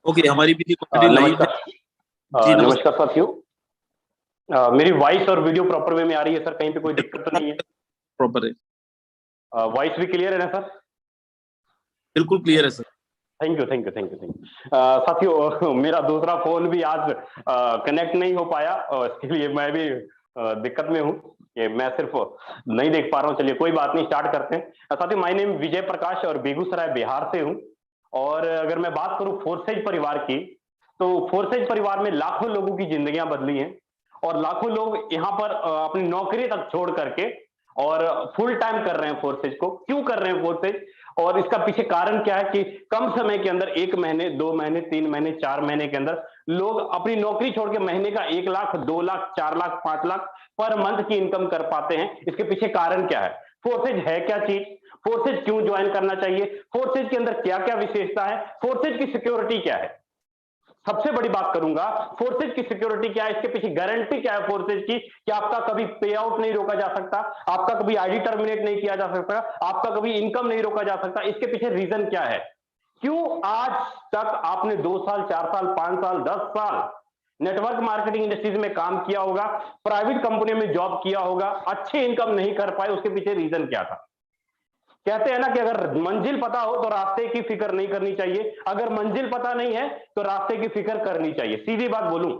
Okay, हमारी भी complete live है। नमस्कार। जी नमस्कार। नमस्कार साथियों। मेरी वॉइस और वीडियो प्रॉपर वे में आ रही है सर? कहीं पे कोई दिक्कत तो नहीं है? प्रॉपर है, वॉइस भी क्लियर है ना सर? बिल्कुल क्लियर है sir. Thank you thank you thank you thank you. साथियों, मेरा दूसरा फोन भी आज कनेक्ट नहीं हो पाया और इसके लिए मैं भी दिक्कत में हूँ। ये मैं सिर्फ नहीं देख पा रहा हूँ। चलिए कोई बात नहीं, स्टार्ट करते हैं। साथियों, माय नेम विजय प्रकाश और बेगूसराय बिहार से हूँ। और अगर मैं बात करूँ फोर्सेज परिवार की, तो फोर्सेज परिवार में लाखों लोगों की जिंदगियां बदली हैं और लाखों लोग यहाँ पर अपनी नौकरी तक छोड़ करके और फुल टाइम कर रहे हैं फोर्सेज को। क्यों कर रहे हैं फोर्सेज और इसका पीछे कारण क्या है कि कम समय के अंदर 1 महीने 2 महीने 3 महीने 4 महीने के अंदर लोग अपनी नौकरी छोड़ के महीने का 1 लाख 2 लाख 4 लाख 5 लाख पर मंथ की इनकम कर पाते हैं। इसके पीछे कारण क्या है? फोर्सेज है क्या चीज? फोर्सेज क्यों ज्वाइन करना चाहिए? फोर्सेज के अंदर क्या क्या विशेषता है? फोर्सेज की सिक्योरिटी क्या है? सबसे बड़ी बात करूंगा, फोर्सेज की सिक्योरिटी क्या है, इसके पीछे गारंटी क्या है फोर्सेज की कि आपका कभी पे आउट नहीं रोका जा सकता, आपका कभी आईडी टर्मिनेट नहीं किया जा सकता, आपका कभी इनकम नहीं रोका जा सकता। इसके पीछे रीजन क्या है? क्यों आज तक आपने 2 साल 4 साल 5 साल 10 साल नेटवर्क मार्केटिंग इंडस्ट्रीज में काम किया होगा, प्राइवेट कंपनी में जॉब किया होगा, अच्छे इनकम नहीं कर पाए? उसके पीछे रीजन क्या था? कहते हैं ना कि अगर मंजिल पता हो तो रास्ते की फिक्र नहीं करनी चाहिए, अगर मंजिल पता नहीं है तो रास्ते की फिक्र करनी चाहिए। सीधी बात बोलूं,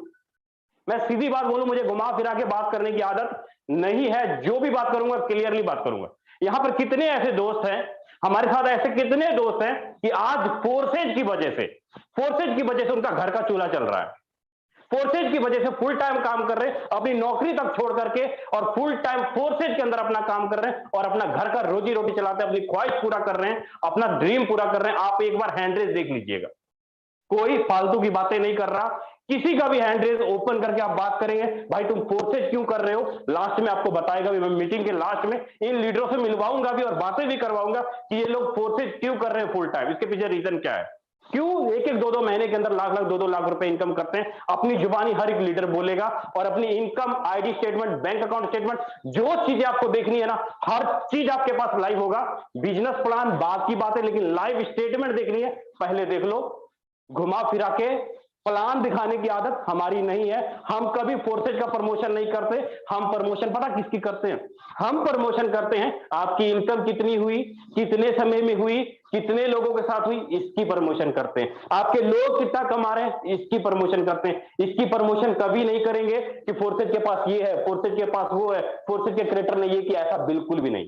मैं सीधी बात बोलूं, मुझे घुमा फिरा के बात करने की आदत नहीं है। जो भी बात करूंगा क्लियरली बात करूंगा। यहां पर कितने ऐसे दोस्त हैं, हमारे साथ ऐसे कितने दोस्त हैं कि आज फोर्सेज की वजह से उनका घर का चूल्हा चल रहा है, फोर्सेज की वजह से फुल टाइम काम कर रहे हैं, अपनी नौकरी तक छोड़ करके और फुल टाइम फोर्सेज के अंदर अपना काम कर रहे हैं और अपना घर का रोजी रोटी चलाते हैं, अपनी ख्वाहिश पूरा कर रहे हैं, अपना ड्रीम पूरा कर रहे हैं। आप एक बार हैंडरेज देख लीजिएगा, कोई फालतू की बातें नहीं कर रहा। किसी का भी हैंडरेज ओपन करके आप बात करेंगे, भाई तुम फोर्सेज क्यों कर रहे हो, लास्ट में आपको बताएगा भी। मैं मीटिंग के लास्ट में इन लीडरों से मिलवाऊंगा भी और बातें भी करवाऊंगा कि ये लोग फोर्सेज क्यों कर रहे हैं फुल टाइम, इसके पीछे रीजन क्या है, क्यों एक एक दो दो महीने के अंदर लाख लाख 2-2 लाख रुपए इनकम करते हैं। अपनी जुबानी हर एक लीडर बोलेगा और अपनी income ID statement, bank account statement, जो चीजें आपको देखनी है ना, हर चीज आपके पास लाइव होगा। बिजनेस प्लान बात की बात है, लेकिन लाइव स्टेटमेंट देखनी है, पहले देख लो। घुमा फिरा के प्लान दिखाने की आदत हमारी नहीं है। हम कभी फोर्सेज का प्रमोशन नहीं करते। हम प्रमोशन पता किसकी करते हैं? हम प्रमोशन करते हैं आपकी इनकम कितनी हुई, कितने समय में हुई, कितने लोगों के साथ हुई, इसकी प्रमोशन करते हैं। आपके लोग कितना कमा रहे हैं, इसकी प्रमोशन करते हैं। इसकी प्रमोशन कभी नहीं करेंगे कि फोर्सेज के पास ये है, फोर्सेज के पास वो है, फोर्सेज के क्रिएटर ने ये किया, ऐसा बिल्कुल भी नहीं।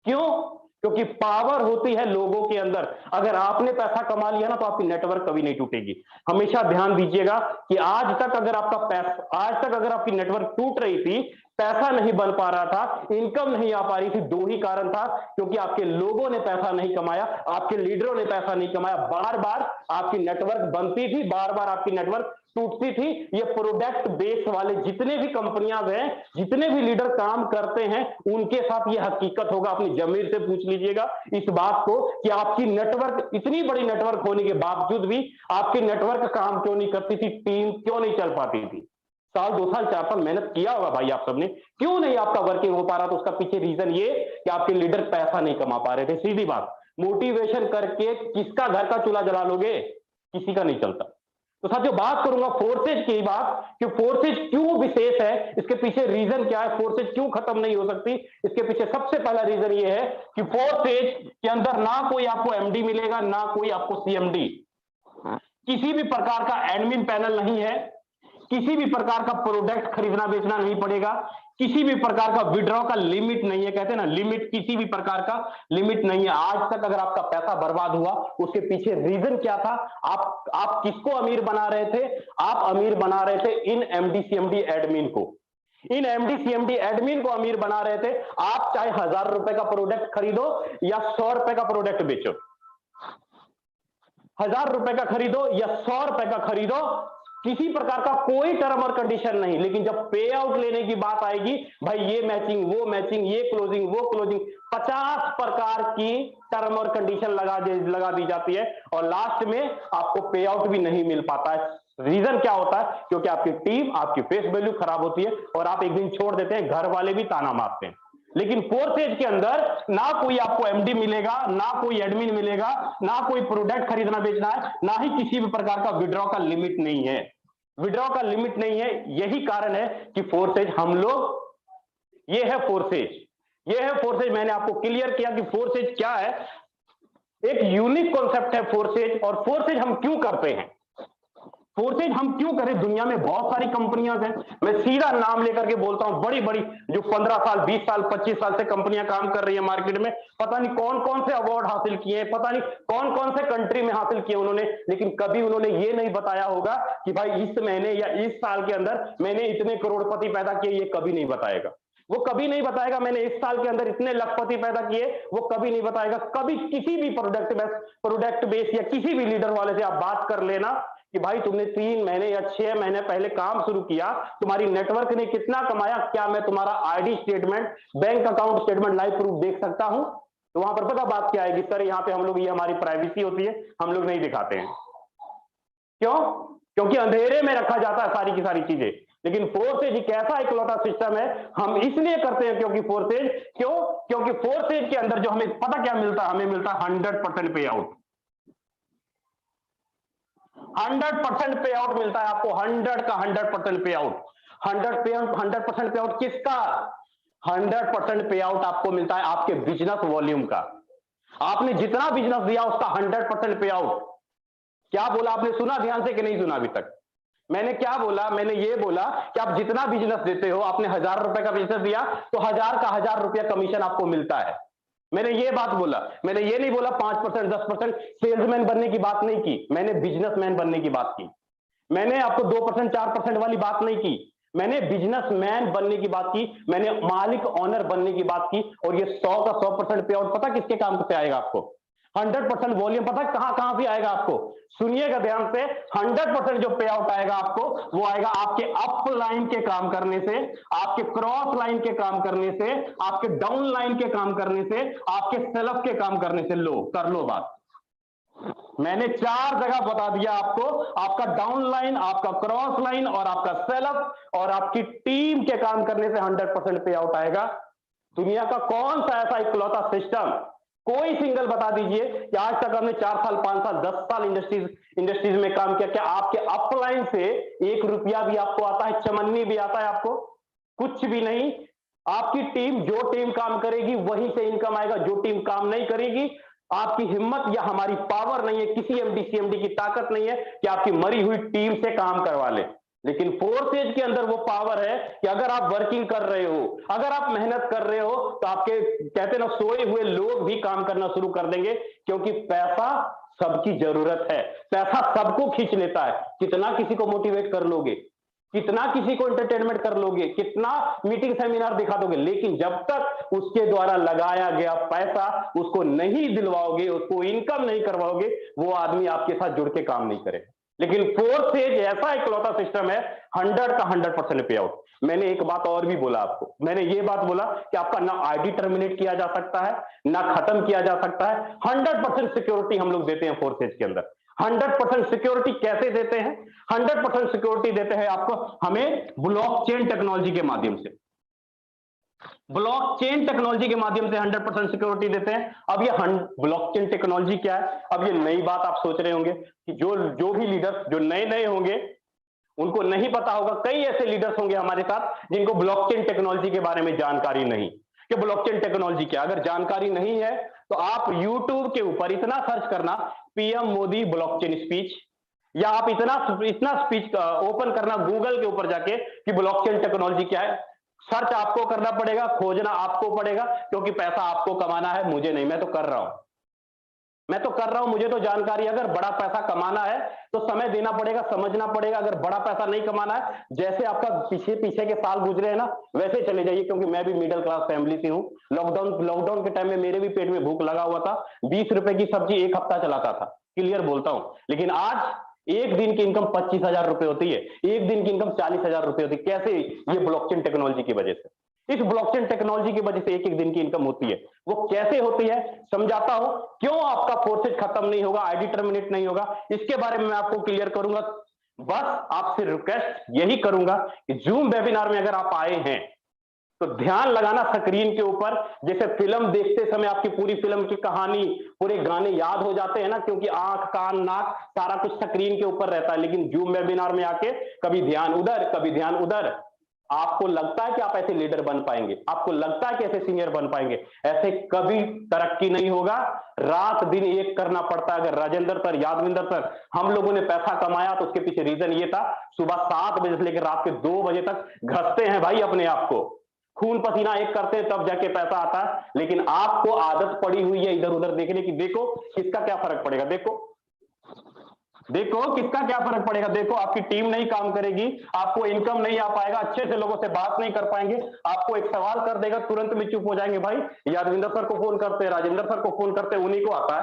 क्यों? क्योंकि पावर होती है लोगों के अंदर। अगर आपने पैसा कमा लिया ना तो आपकी नेटवर्क कभी नहीं टूटेगी। हमेशा ध्यान दीजिएगा कि आज तक अगर आपकी नेटवर्क टूट रही थी, पैसा नहीं बन पा रहा था, इनकम नहीं आ पा रही थी, 2 ही कारण था, क्योंकि आपके लोगों ने पैसा नहीं कमाया, आपके लीडरों ने पैसा नहीं कमाया। बार बार आपकी नेटवर्क बनती थी, बार बार आपकी नेटवर्क टूटती थी। ये प्रोडक्ट बेस वाले जितने भी कंपनियां हैं, जितने भी लीडर काम करते हैं, उनके साथ ये हकीकत होगा। अपनी जमीर से पूछ लीजिएगा इस बात को कि आपकी नेटवर्क, इतनी बड़ी नेटवर्क होने के बावजूद भी आपकी नेटवर्क काम क्यों नहीं करती थी, टीम क्यों नहीं चल पाती थी। साल 2 साल 4 साल मेहनत किया होगा भाई आप सबने, क्यों नहीं आपका वर्किंग हो पा रहा? तो उसका पीछे रीजन ये कि आपके लीडर पैसा नहीं कमा पा रहे थे। सीधी बात, मोटिवेशन करके किसका घर का चूल्हा जला लोगे? किसी का नहीं चलता। तो साथियों, बात करूंगा फोर्सेज की बात कि फोर्सेज क्यों विशेष है, इसके पीछे रीजन क्या है, फोर्सेज क्यों खत्म नहीं हो सकती। इसके पीछे सबसे पहला रीजन ये है कि फोर्सेज के अंदर ना कोई आपको एमडी मिलेगा, ना कोई आपको सीएमडी, किसी भी प्रकार का एडमिन पैनल नहीं है, किसी भी प्रकार का प्रोडक्ट खरीदना बेचना नहीं पड़ेगा, किसी भी प्रकार का विड्रॉ का लिमिट नहीं है। कहते हैं ना लिमिट, किसी भी प्रकार का लिमिट नहीं है। आज तक अगर आपका पैसा बर्बाद हुआ, उसके पीछे रीजन क्या था? आप किसको अमीर बना रहे थे? आप अमीर बना रहे थे इन एमडी सीएमडी एडमिन को। इन एमडी सीएमडी एडमिन को अमीर बना रहे थे। आप चाहे 1000 रुपए का प्रोडक्ट खरीदो या 100 रुपए का प्रोडक्ट बेचो, 1000 रुपए का खरीदो या 100 रुपए का खरीदो, किसी प्रकार का कोई टर्म और कंडीशन नहीं। लेकिन जब पे आउट लेने की बात आएगी, भाई ये मैचिंग, वो मैचिंग, ये क्लोजिंग, वो क्लोजिंग, 50 प्रकार की टर्म और कंडीशन लगा दी जाती है और लास्ट में आपको पे आउट भी नहीं मिल पाता है। रीजन क्या होता है? क्योंकि आपकी टीम, आपकी फेस वैल्यू खराब होती है और आप एक दिन छोड़ देते हैं, घर वाले भी ताना मारते हैं। लेकिन फोर्सेज के अंदर ना कोई आपको एमडी मिलेगा, ना कोई एडमिन मिलेगा, ना कोई प्रोडक्ट खरीदना बेचना है, ना ही किसी भी प्रकार का विड्रॉ का लिमिट नहीं है। विड्रॉ का लिमिट नहीं है, यही कारण है कि फोर्सेज हम लोग, ये है फोर्सेज, ये है फोर्सेज। मैंने आपको क्लियर किया कि फोर्सेज क्या है, एक यूनिक कॉन्सेप्ट है फोर्सेज। और फोर्सेज हम क्यों करते हैं, फोर्सेज हम क्यों करें? दुनिया में बहुत सारी कंपनियां हैं, मैं सीधा नाम लेकर के बोलता हूं, बड़ी बड़ी जो 15 साल 20 साल 25 साल से कंपनियां काम कर रही है मार्केट में, पता नहीं कौन कौन से अवार्ड हासिल किए हैं, पता नहीं कौन कौन से कंट्री में हासिल किए उन्होंने, लेकिन कभी उन्होंने ये नहीं बताया होगा कि भाई इस महीने या इस साल के अंदर मैंने इतने करोड़पति पैदा किए, ये कभी नहीं बताएगा। वो कभी नहीं बताएगा मैंने इस साल के अंदर इतने लखपति पैदा किए, वो कभी नहीं बताएगा। कभी किसी भी प्रोडक्ट बेस या किसी भी लीडर वाले से आप बात कर लेना कि भाई तुमने 3 महीने या 6 महीने पहले काम शुरू किया, तुम्हारी नेटवर्क ने कितना कमाया, क्या मैं तुम्हारा ID statement, bank account statement, live proof देख सकता हूं? तो वहां पर पता बात क्या आएगी, सर यहाँ पे हम लोग, ये हमारी प्राइवेसी होती है, हम लोग नहीं दिखाते हैं। क्यों? क्योंकि अंधेरे में रखा जाता है सारी की सारी चीजें। लेकिन फोर्सेज एक ऐसा इकलौता सिस्टम है, हम इसलिए करते हैं क्योंकि फोर्सेज, क्योंकि फोर्सेज के अंदर जो हमें पता क्या मिलता है, हमें मिलता है 100% पे आउट। 100% पे आउट मिलता है आपको, 100 का 100% पे आउट। 100% पे आउट किसका? 100% पे आउट आपको मिलता है आपके बिजनेस वॉल्यूम का। आपने जितना बिजनेस दिया उसका 100% पे आउट। क्या बोला आपने, सुना ध्यान से कि नहीं सुना अभी तक? मैंने क्या बोला? मैंने ये बोला कि आप जितना बिजनेस देते हो, आपने 1000 रुपए का बिजनेस दिया तो 1000 का 1000 रुपया कमीशन आपको मिलता है। मैंने ये बात बोला, मैंने ये नहीं बोला 5% 10% सेल्समैन बनने की बात नहीं की, मैंने बिजनेसमैन बनने की बात की। मैंने आपको 2% 4% वाली बात नहीं की, मैंने बिजनेसमैन बनने की बात की, मैंने मालिक ऑनर बनने की बात की। और ये 100 का 100% पे आउट पता किसके काम से आएगा आपको? 100% वॉल्यूम पता कहां कहां से आएगा आपको? सुनिएगा ध्यान से, 100% जो पे आउट आएगा आपको, वो आएगा आपके अप लाइन के काम करने से, आपके क्रॉस लाइन के काम करने से, आपके डाउन लाइन के काम करने से, आपके सेल्फ के काम करने से। लो कर लो बात, मैंने 4 जगह बता दिया आपको, आपका डाउन लाइन, आपका क्रॉस लाइन और आपका सेल्फ और आपकी टीम के काम करने से 100% पे आउट आएगा। दुनिया का कौन सा ऐसा इकलौता सिस्टम, कोई सिंगल बता दीजिए कि आज तक हमने 4 साल 5 साल 10 साल इंडस्ट्रीज में काम किया, क्या आपके अपलाइन से 1 रुपया भी आपको आता है, चमन्नी भी आता है आपको? कुछ भी नहीं। आपकी टीम, जो टीम काम करेगी वहीं से इनकम आएगा, जो टीम काम नहीं करेगी, आपकी हिम्मत या हमारी पावर नहीं है, किसी एमडी सीएमडी की ताकत नहीं है कि आपकी मरी हुई टीम से काम करवा ले। लेकिन फोर्सेज के अंदर वो पावर है कि अगर आप वर्किंग कर रहे हो, अगर आप मेहनत कर रहे हो, तो आपके कहते ना सोए हुए लोग भी काम करना शुरू कर देंगे, क्योंकि पैसा सबकी जरूरत है, पैसा सबको खींच लेता है। कितना किसी को मोटिवेट कर लोगे, कितना किसी को एंटरटेनमेंट कर लोगे, कितना मीटिंग सेमिनार दिखा दोगे, लेकिन जब तक उसके द्वारा लगाया गया पैसा उसको नहीं दिलवाओगे, उसको इनकम नहीं करवाओगे, वो आदमी आपके साथ जुड़ के काम नहीं करेगा। लेकिन फोर्सेज ऐसा इकलौता सिस्टम है, 100 का 100% पे आउट। मैंने एक बात और भी बोला आपको, मैंने ये बात बोला कि आपका ना आईडी टर्मिनेट किया जा सकता है, ना खत्म किया जा सकता है। 100% सिक्योरिटी हम लोग देते हैं फोर्सेज के अंदर। 100% सिक्योरिटी कैसे देते हैं? 100% सिक्योरिटी देते हैं आपको हमें ब्लॉकचेन टेक्नोलॉजी के माध्यम से। ब्लॉकचेन टेक्नोलॉजी के माध्यम से 100% सिक्योरिटी देते हैं। अब ये ब्लॉकचेन टेक्नोलॉजी क्या है? अब ये नई बात आप सोच रहे होंगे कि जो भी लीडर जो नए होंगे उनको नहीं पता होगा। कई ऐसे लीडर्स होंगे हमारे साथ जिनको ब्लॉकचेन टेक्नोलॉजी के बारे में जानकारी नहीं कि ब्लॉकचेन टेक्नोलॉजी क्या। अगर जानकारी नहीं है तो आप यूट्यूब के ऊपर इतना सर्च करना, पीएम मोदी ब्लॉकचेन स्पीच, या आप इतना स्पीच ओपन करना गूगल के ऊपर जाके कि ब्लॉकचेन टेक्नोलॉजी क्या है। सर्च आपको करना पड़ेगा, खोजना आपको पड़ेगा, क्योंकि पैसा आपको कमाना है, मुझे नहीं। मैं तो कर रहा हूं, मुझे तो जानकारी। अगर बड़ा पैसा कमाना है तो समय देना पड़ेगा, समझना पड़ेगा। अगर बड़ा पैसा नहीं कमाना है, जैसे आपका पीछे के साल गुजरे हैं ना, वैसे चले जाइए, क्योंकि मैं भी मिडिल क्लास फैमिली से हूं। लॉकडाउन के टाइम में मेरे भी पेट में भूख लगा हुआ था। 20 रुपए की सब्जी 1 हफ्ता चलाता था, क्लियर बोलता हूं। लेकिन आज एक दिन की इनकम 25,000 रुपए होती है, एक दिन की इनकम 40,000 रुपए होती है। कैसे? ये ब्लॉकचेन टेक्नोलॉजी की वजह से। इस ब्लॉकचेन टेक्नोलॉजी की वजह से एक दिन की इनकम होती है। वो कैसे होती है समझाता हूं। क्यों आपका फोर्सेज खत्म नहीं होगा, आईडी टर्मिनेट नहीं होगा, इसके बारे में मैं आपको क्लियर करूंगा। बस आपसे रिक्वेस्ट यही करूंगा कि जूम वेबिनार में अगर आप आए हैं तो ध्यान लगाना स्क्रीन के ऊपर। जैसे फिल्म देखते समय आपकी पूरी फिल्म की कहानी, पूरे गाने याद हो जाते हैं ना, क्योंकि आंख कान नाक सारा कुछ स्क्रीन के ऊपर रहता है। लेकिन जूम वेबिनार में आके कभी ध्यान उधर, कभी ध्यान उधर। आपको लगता है कि आप ऐसे लीडर बन पाएंगे, आपको लगता है कि ऐसे सीनियर बन पाएंगे, ऐसे कभी तरक्की नहीं होगा। रात दिन एक करना पड़ता है। अगर राजेंद्र सर, यादविंदर सर, हम लोगों ने पैसा कमाया तो उसके पीछे रीजन ये था, सुबह 7 बजे से लेकर रात के 2 बजे तक घसते हैं भाई अपने आप को, खून पसीना एक करते हैं, तब जाके पैसा आता है। लेकिन आपको आदत पड़ी हुई है इधर उधर देखने की। देखो किसका क्या फर्क पड़ेगा, देखो देखो किसका क्या फर्क पड़ेगा। देखो आपकी टीम नहीं काम करेगी, आपको इनकम नहीं आ पाएगा, अच्छे से लोगों से बात नहीं कर पाएंगे, आपको एक सवाल कर देगा तुरंत में चुप हो जाएंगे। भाई यादविंदर सर को फोन करते हैं, राजेंद्र सर को फोन करते हैं, उन्हीं को आता है,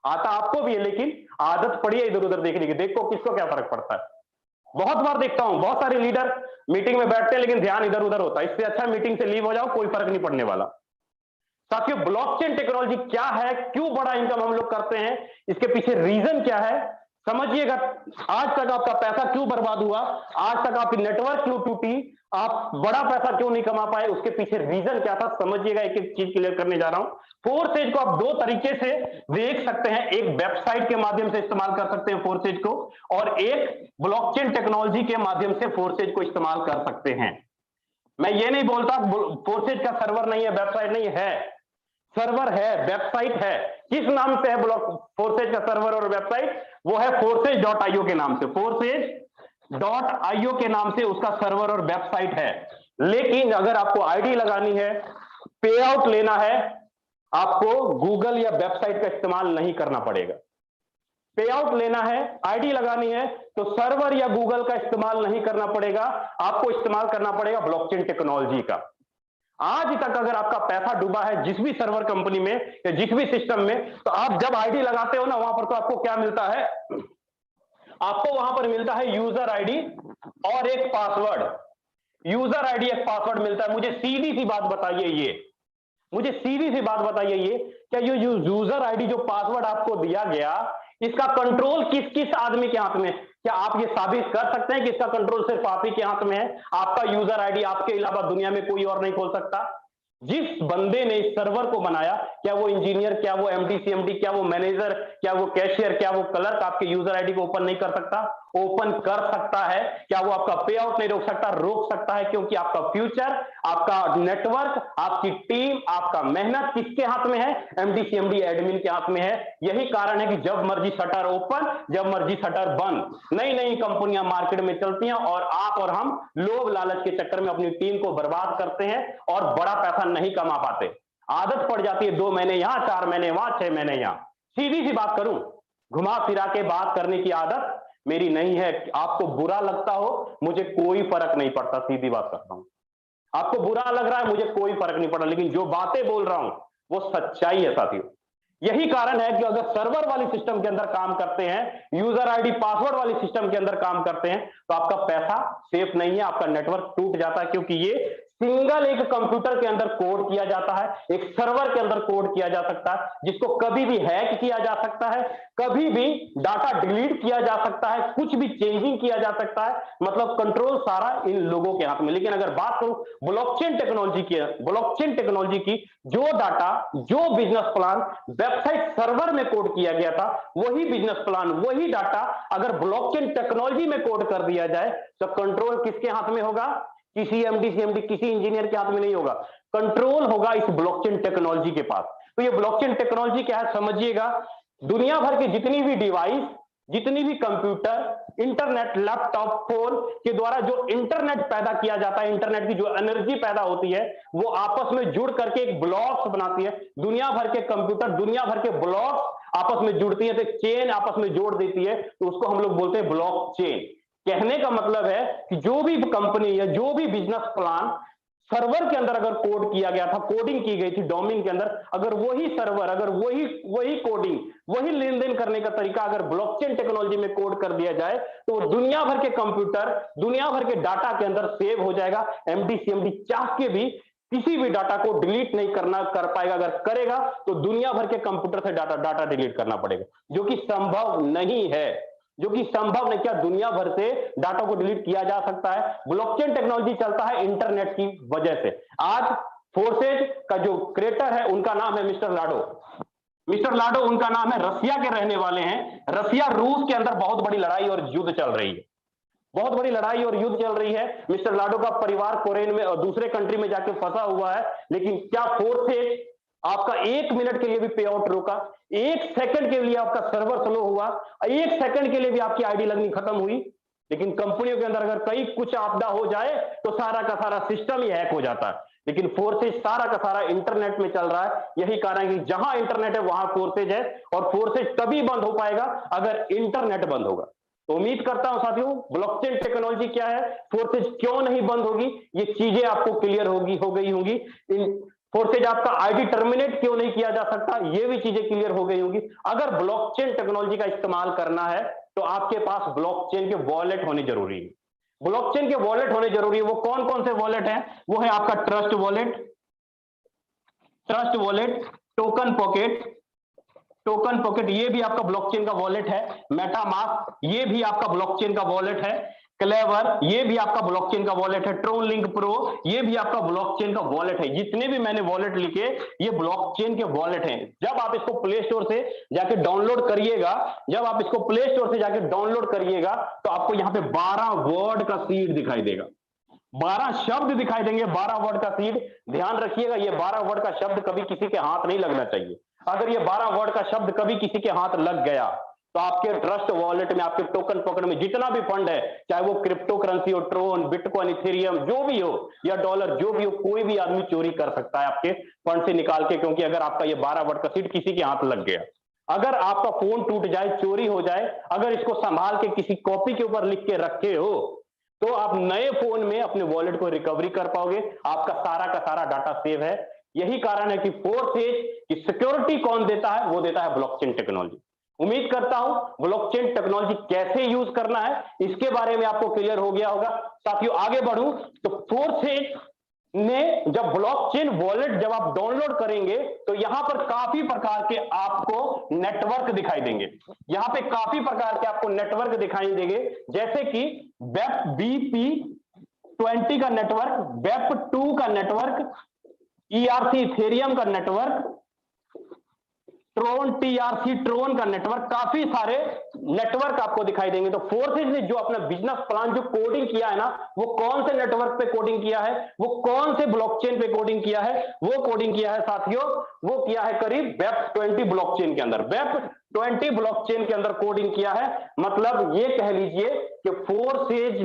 आता आपको भी है, लेकिन आदत पड़ी है इधर उधर देखने की। देखो किसको क्या फर्क पड़ता है। बहुत बार देखता हूं बहुत सारे लीडर मीटिंग में बैठते हैं लेकिन ध्यान इधर उधर होता है। इससे अच्छा मीटिंग से लीव हो जाओ, कोई फर्क नहीं पड़ने वाला। साथियों, ब्लॉकचेन टेक्नोलॉजी क्या है, क्यों बड़ा इनकम हम लोग करते हैं, इसके पीछे रीजन क्या है समझिएगा। आज तक आपका पैसा क्यों बर्बाद हुआ, आज तक आपकी नेटवर्क क्यों टूटी, आप बड़ा पैसा क्यों नहीं कमा पाए, उसके पीछे रीजन क्या था, समझिएगा। एक एक चीज क्लियर करने जा रहा हूं। फोरसेज को आप 2 तरीके से देख सकते हैं, एक वेबसाइट के माध्यम से इस्तेमाल कर सकते हैं फोरसेज को, और एक ब्लॉकचेन टेक्नोलॉजी के माध्यम से फोरसेज को इस्तेमाल कर सकते हैं। मैं ये नहीं बोलता फोरसेज का सर्वर नहीं है, वेबसाइट नहीं है, सर्वर है, वेबसाइट है। किस नाम से है ब्लॉक फोरसेज का सर्वर और वेबसाइट, वो है forces.io के नाम से, forces.io के नाम से उसका सर्वर और वेबसाइट है। लेकिन अगर आपको आईडी लगानी है, पे आउट लेना है, आपको गूगल या वेबसाइट का इस्तेमाल नहीं करना पड़ेगा। पे आउट लेना है, आईडी लगानी है, तो सर्वर या गूगल का इस्तेमाल नहीं करना पड़ेगा, आपको इस्तेमाल करना पड़ेगा ब्लॉकचेन टेक्नोलॉजी का। आज तक अगर आपका पैसा डूबा है जिस भी सर्वर कंपनी में या जिस भी सिस्टम में, तो आप जब आईडी लगाते हो ना, वहां पर तो आपको क्या मिलता है, आपको वहां पर मिलता है यूजर आईडी और एक पासवर्ड। यूजर आईडी एक पासवर्ड मिलता है। मुझे सीधी सी बात बताइए, ये मुझे सीधी सी बात बताइए, ये क्या ये यूजर आईडी जो पासवर्ड आपको दिया गया, इसका कंट्रोल किस किस आदमी के हाथ में? क्या आप ये साबित कर सकते हैं कि इसका कंट्रोल सिर्फ आप ही के हाथ में है? आपका यूजर आईडी आपके अलावा दुनिया में कोई और नहीं खोल सकता। जिस बंदे ने इस सर्वर को बनाया, क्या वो इंजीनियर, क्या वो एमडी सीएमडी, क्या वो मैनेजर, क्या वो कैशियर, क्या वो क्लर्क आपके यूजर आईडी को ओपन नहीं कर सकता? ओपन कर सकता है। क्या वो आपका पे आउट नहीं रोक सकता? रोक सकता है, क्योंकि आपका फ्यूचर, आपका नेटवर्क, आपकी टीम, आपका मेहनत किसके हाथ में है? एमडी सीएमडी एडमिन के हाथ में है। यही कारण है कि जब मर्जी शटर ओपन, जब मर्जी शटर बंद, नई नई कंपनियां मार्केट में चलती हैं और आप और हम लोभ लालच के चक्कर में अपनी टीम को बर्बाद करते हैं और बड़ा पैसा नहीं कमा पाते। आदत पड़ जाती है 2 महीने यहां, 4 महीने वहां, 6 महीने यहां। सीधी सी बात करूं, घुमा फिरा के बात करने की आदत मेरी नहीं है। आपको बुरा लगता हो, मुझे कोई फर्क नहीं पड़ता, सीधी बात करता हूं। आपको बुरा लग रहा है, मुझे कोई फर्क नहीं पड़ा, लेकिन जो बातें बोल रहा हूं वो सच्चाई है साथियों। यही कारण है कि अगर सर्वर वाली सिस्टम के अंदर काम करते हैं, यूजर आईडी पासवर्ड वाली सिस्टम के अंदर काम करते हैं, तो आपका पैसा सेफ नहीं है, आपका नेटवर्क टूट जाता है। क्योंकि ये सिंगल एक कंप्यूटर के अंदर कोड किया जाता है, एक सर्वर के अंदर कोड किया जा सकता है, जिसको कभी भी हैक किया जा सकता है, कभी भी डाटा डिलीट किया जा सकता है, कुछ भी चेंजिंग किया जा सकता है। मतलब कंट्रोल सारा इन लोगों के हाथ में। लेकिन अगर बात करूं ब्लॉकचेन टेक्नोलॉजी की, ब्लॉकचेन टेक्नोलॉजी की, जो डाटा, जो बिजनेस प्लान वेबसाइट सर्वर में कोड किया गया था, वही बिजनेस प्लान, वही डाटा अगर ब्लॉकचेन टेक्नोलॉजी में कोड कर दिया जाए, तो कंट्रोल किसके हाथ में होगा? किसी एमडी सीएमडी, किसी इंजीनियर के हाथ में नहीं होगा। कंट्रोल होगा इस ब्लॉकचेन टेक्नोलॉजी के पास। तो ये ब्लॉकचेन टेक्नोलॉजी क्या है समझिएगा। दुनिया भर की जितनी भी डिवाइस, जितनी भी कंप्यूटर, इंटरनेट, लैपटॉप, फोन के द्वारा जो इंटरनेट पैदा किया जाता है, इंटरनेट की जो एनर्जी पैदा होती है, वो आपस में जुड़ करके एक ब्लॉक्स बनाती है। दुनिया भर के कंप्यूटर, दुनिया भर के ब्लॉक्स आपस में जुड़ती है, तो एक चेन आपस में जोड़ देती है, तो उसको हम लोग बोलते हैं ब्लॉक चेन। कहने का मतलब है कि जो भी कंपनी या जो भी बिजनेस प्लान सर्वर के अंदर अगर कोड किया गया था, कोडिंग की गई थी डोमेन के अंदर, अगर वही सर्वर, अगर वही कोडिंग, वही लेन देन करने का तरीका अगर ब्लॉकचेन टेक्नोलॉजी में कोड कर दिया जाए, तो दुनिया भर के कंप्यूटर, दुनिया भर के डाटा के अंदर सेव हो जाएगा। एमडी सीएमडी चाह के भी किसी भी डाटा को डिलीट नहीं कर पाएगा। अगर करेगा तो दुनिया भर के कंप्यूटर से डाटा डिलीट करना पड़ेगा, जो कि संभव नहीं है। जो कि संभव नहीं। क्या दुनिया भर से डाटा को डिलीट किया जा सकता है? ब्लॉकचेन टेक्नोलॉजी चलता है इंटरनेट की वजह से। आज फोर्सेज का जो क्रिएटर है उनका नाम है मिस्टर लाडो। मिस्टर लाडो उनका नाम है, रसिया के रहने वाले हैं। रसिया रूस के अंदर बहुत बड़ी लड़ाई और युद्ध चल रही है, बहुत बड़ी लड़ाई और युद्ध चल रही है। मिस्टर लाडो का परिवार कोरियन में और दूसरे कंट्री में जाके फंसा हुआ है। लेकिन क्या फोर्सेज आपका 1 मिनट के लिए भी पे आउट रोका? 1 सेकंड के लिए आपका सर्वर स्लो हुआ? 1 सेकंड के लिए भी आपकी आईडी लगनी खत्म हुई? लेकिन कंपनियों के अंदर अगर कहीं कुछ आपदा हो जाए तो सारा का सारा सिस्टम ही हैक हो जाता है। लेकिन फोर्सेज सारा का सारा इंटरनेट में चल रहा है। यही कारण है कि जहां इंटरनेट है वहां फोर्सेज है, और फोर्सेज तभी बंद हो पाएगा अगर इंटरनेट बंद होगा। तो उम्मीद करता हूं साथियों, ब्लॉकचेन टेक्नोलॉजी क्या है, फोर्सेज क्यों नहीं बंद होगी, ये चीजें आपको क्लियर हो गई होंगी। फोर्सेज आपका आईडी टर्मिनेट क्यों नहीं किया जा सकता, ये भी चीजें क्लियर हो गई होंगी। अगर ब्लॉकचेन टेक्नोलॉजी का इस्तेमाल करना है तो आपके पास ब्लॉकचेन के वॉलेट होने जरूरी है। ब्लॉकचेन के वॉलेट होने जरूरी है। वो कौन कौन से वॉलेट हैं? वो है आपका ट्रस्ट वॉलेट, टोकन पॉकेट, ये भी आपका ब्लॉकचेन का वॉलेट है। मेटामास्क, ये भी आपका ब्लॉकचेन का वॉलेट है। क्लेवर, ये भी आपका ब्लॉकचेन का वॉलेट है। ट्रोन लिंक प्रो, ये भी आपका ब्लॉकचेन का वॉलेट है। जितने भी मैंने वॉलेट लिखे ये ब्लॉकचेन के वॉलेट हैं। जब आप इसको प्ले स्टोर से जाके डाउनलोड करिएगा, तो आपको यहाँ पे 12 वर्ड का सीड दिखाई देगा, 12 शब्द दिखाई देंगे, 12 वर्ड का सीड। ध्यान रखिएगा, ये 12 वर्ड का शब्द कभी किसी के हाथ नहीं लगना चाहिए। अगर ये 12 वर्ड का शब्द कभी किसी के हाथ लग गया तो आपके ट्रस्ट वॉलेट में, आपके टोकन पॉकेट में जितना भी फंड है, चाहे वो क्रिप्टो करेंसी हो, ट्रोन, बिटकॉइन, इथेरियम, जो भी हो, या डॉलर, जो भी हो, कोई भी आदमी चोरी कर सकता है आपके फंड से निकाल के। क्योंकि अगर आपका ये 12 वर्ड का सीड किसी के हाथ लग गया, अगर आपका फोन टूट जाए, चोरी हो जाए, अगर इसको संभाल के किसी कॉपी के ऊपर लिख के रखे हो, तो आप नए फोन में अपने वॉलेट को रिकवरी कर पाओगे। आपका सारा का सारा डाटा सेव है। यही कारण है कि फोर्सेज की सिक्योरिटी कौन देता है? वो देता है ब्लॉकचेन टेक्नोलॉजी। उम्मीद करता हूं ब्लॉकचेन टेक्नोलॉजी कैसे यूज करना है इसके बारे में आपको क्लियर हो गया होगा। साथियों आगे बढ़ूं तो फोर्सेज ने जब ब्लॉकचेन वॉलेट जब आप डाउनलोड करेंगे तो यहां पर काफी प्रकार के आपको नेटवर्क दिखाई देंगे। यहां पे काफी प्रकार के आपको नेटवर्क दिखाई देंगे, जैसे कि वेब BP20 का नेटवर्क, वेब2 का नेटवर्क, ERC इथेरियम का नेटवर्क, ट्रोन TRC ट्रोन का नेटवर्क, काफी सारे नेटवर्क आपको दिखाई देंगे। तो फोर्सेज ने जो अपना बिजनेस प्लान जो कोडिंग किया है ना, वो कौन से नेटवर्क पे कोडिंग किया है, वो कौन से ब्लॉकचेन पे कोडिंग किया है? वो कोडिंग किया है साथियों, वो किया है करीब वेब20 ब्लॉकचेन के अंदर, वेब20 ब्लॉकचेन के अंदर कोडिंग किया है। मतलब ये कह लीजिए कि फोर्सेज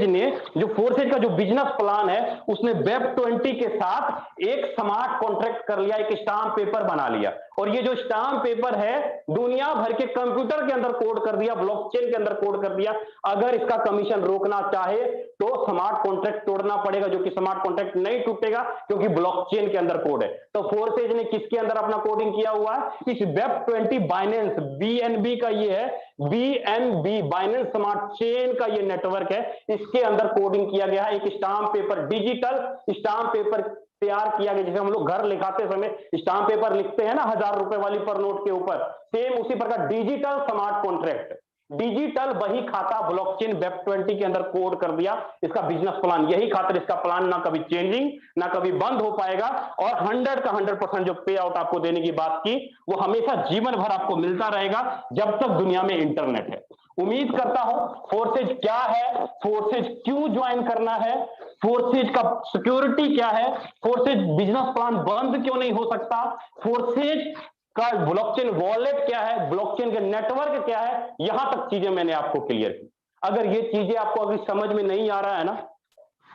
ने जो फोर्सेज का जो बिजनेस प्लान है उसने वेब20 के साथ एक स्मार्ट कॉन्ट्रैक्ट कर लिया, एक स्टाम्प पेपर बना लिया। और ये जो स्टाम्प पेपर है दुनिया भर के कंप्यूटर के अंदर कोड कर दिया, ब्लॉकचेन के अंदर कोड कर दिया। अगर इसका कमीशन रोकना चाहे तो स्मार्ट कॉन्ट्रैक्ट तोड़ना पड़ेगा, जो कि स्मार्ट कॉन्ट्रैक्ट नहीं टूटेगा क्योंकि ब्लॉकचेन के अंदर कोड है। तो फोर्सेज ने किसके अंदर अपना कोडिंग किया हुआ है? इस वेब20 बाइनेंस BNB का ये है, BNB बाइनेंस स्मार्ट चेन का ये नेटवर्क है, इसके अंदर कोडिंग किया गया है। एक stamp paper, digital stamp paper तैयार किया गया। जैसे हम लोग घर लिखाते समय स्टाम्प पेपर लिखते हैं ना 1000 रुपए वाली पर नोट के ऊपर, सेम उसी प्रकार डिजिटल स्मार्ट कॉन्ट्रैक्ट, डिजिटल बही खाता ब्लॉकचेन वेब20 के अंदर कोड कर दिया इसका बिजनेस प्लान। यही खातिर इसका प्लान ना कभी चेंजिंग ना कभी बंद हो पाएगा, और 100 का 100% जो पे आउट आपको देने की बात की वो हमेशा जीवन भर आपको मिलता रहेगा जब तक दुनिया में इंटरनेट है। उम्मीद करता हूं फोर्सेज क्या है, फोर्सेज क्यों ज्वाइन करना है, फोर्सेज का सिक्योरिटी क्या है, फोर्सेज बिजनेस प्लान बंद क्यों नहीं हो सकता, फोर्सेज का ब्लॉकचेन वॉलेट क्या है, ब्लॉकचेन के नेटवर्क क्या है, यहां तक चीजें मैंने आपको क्लियर की। अगर ये चीजें आपको अभी समझ में नहीं आ रहा है ना,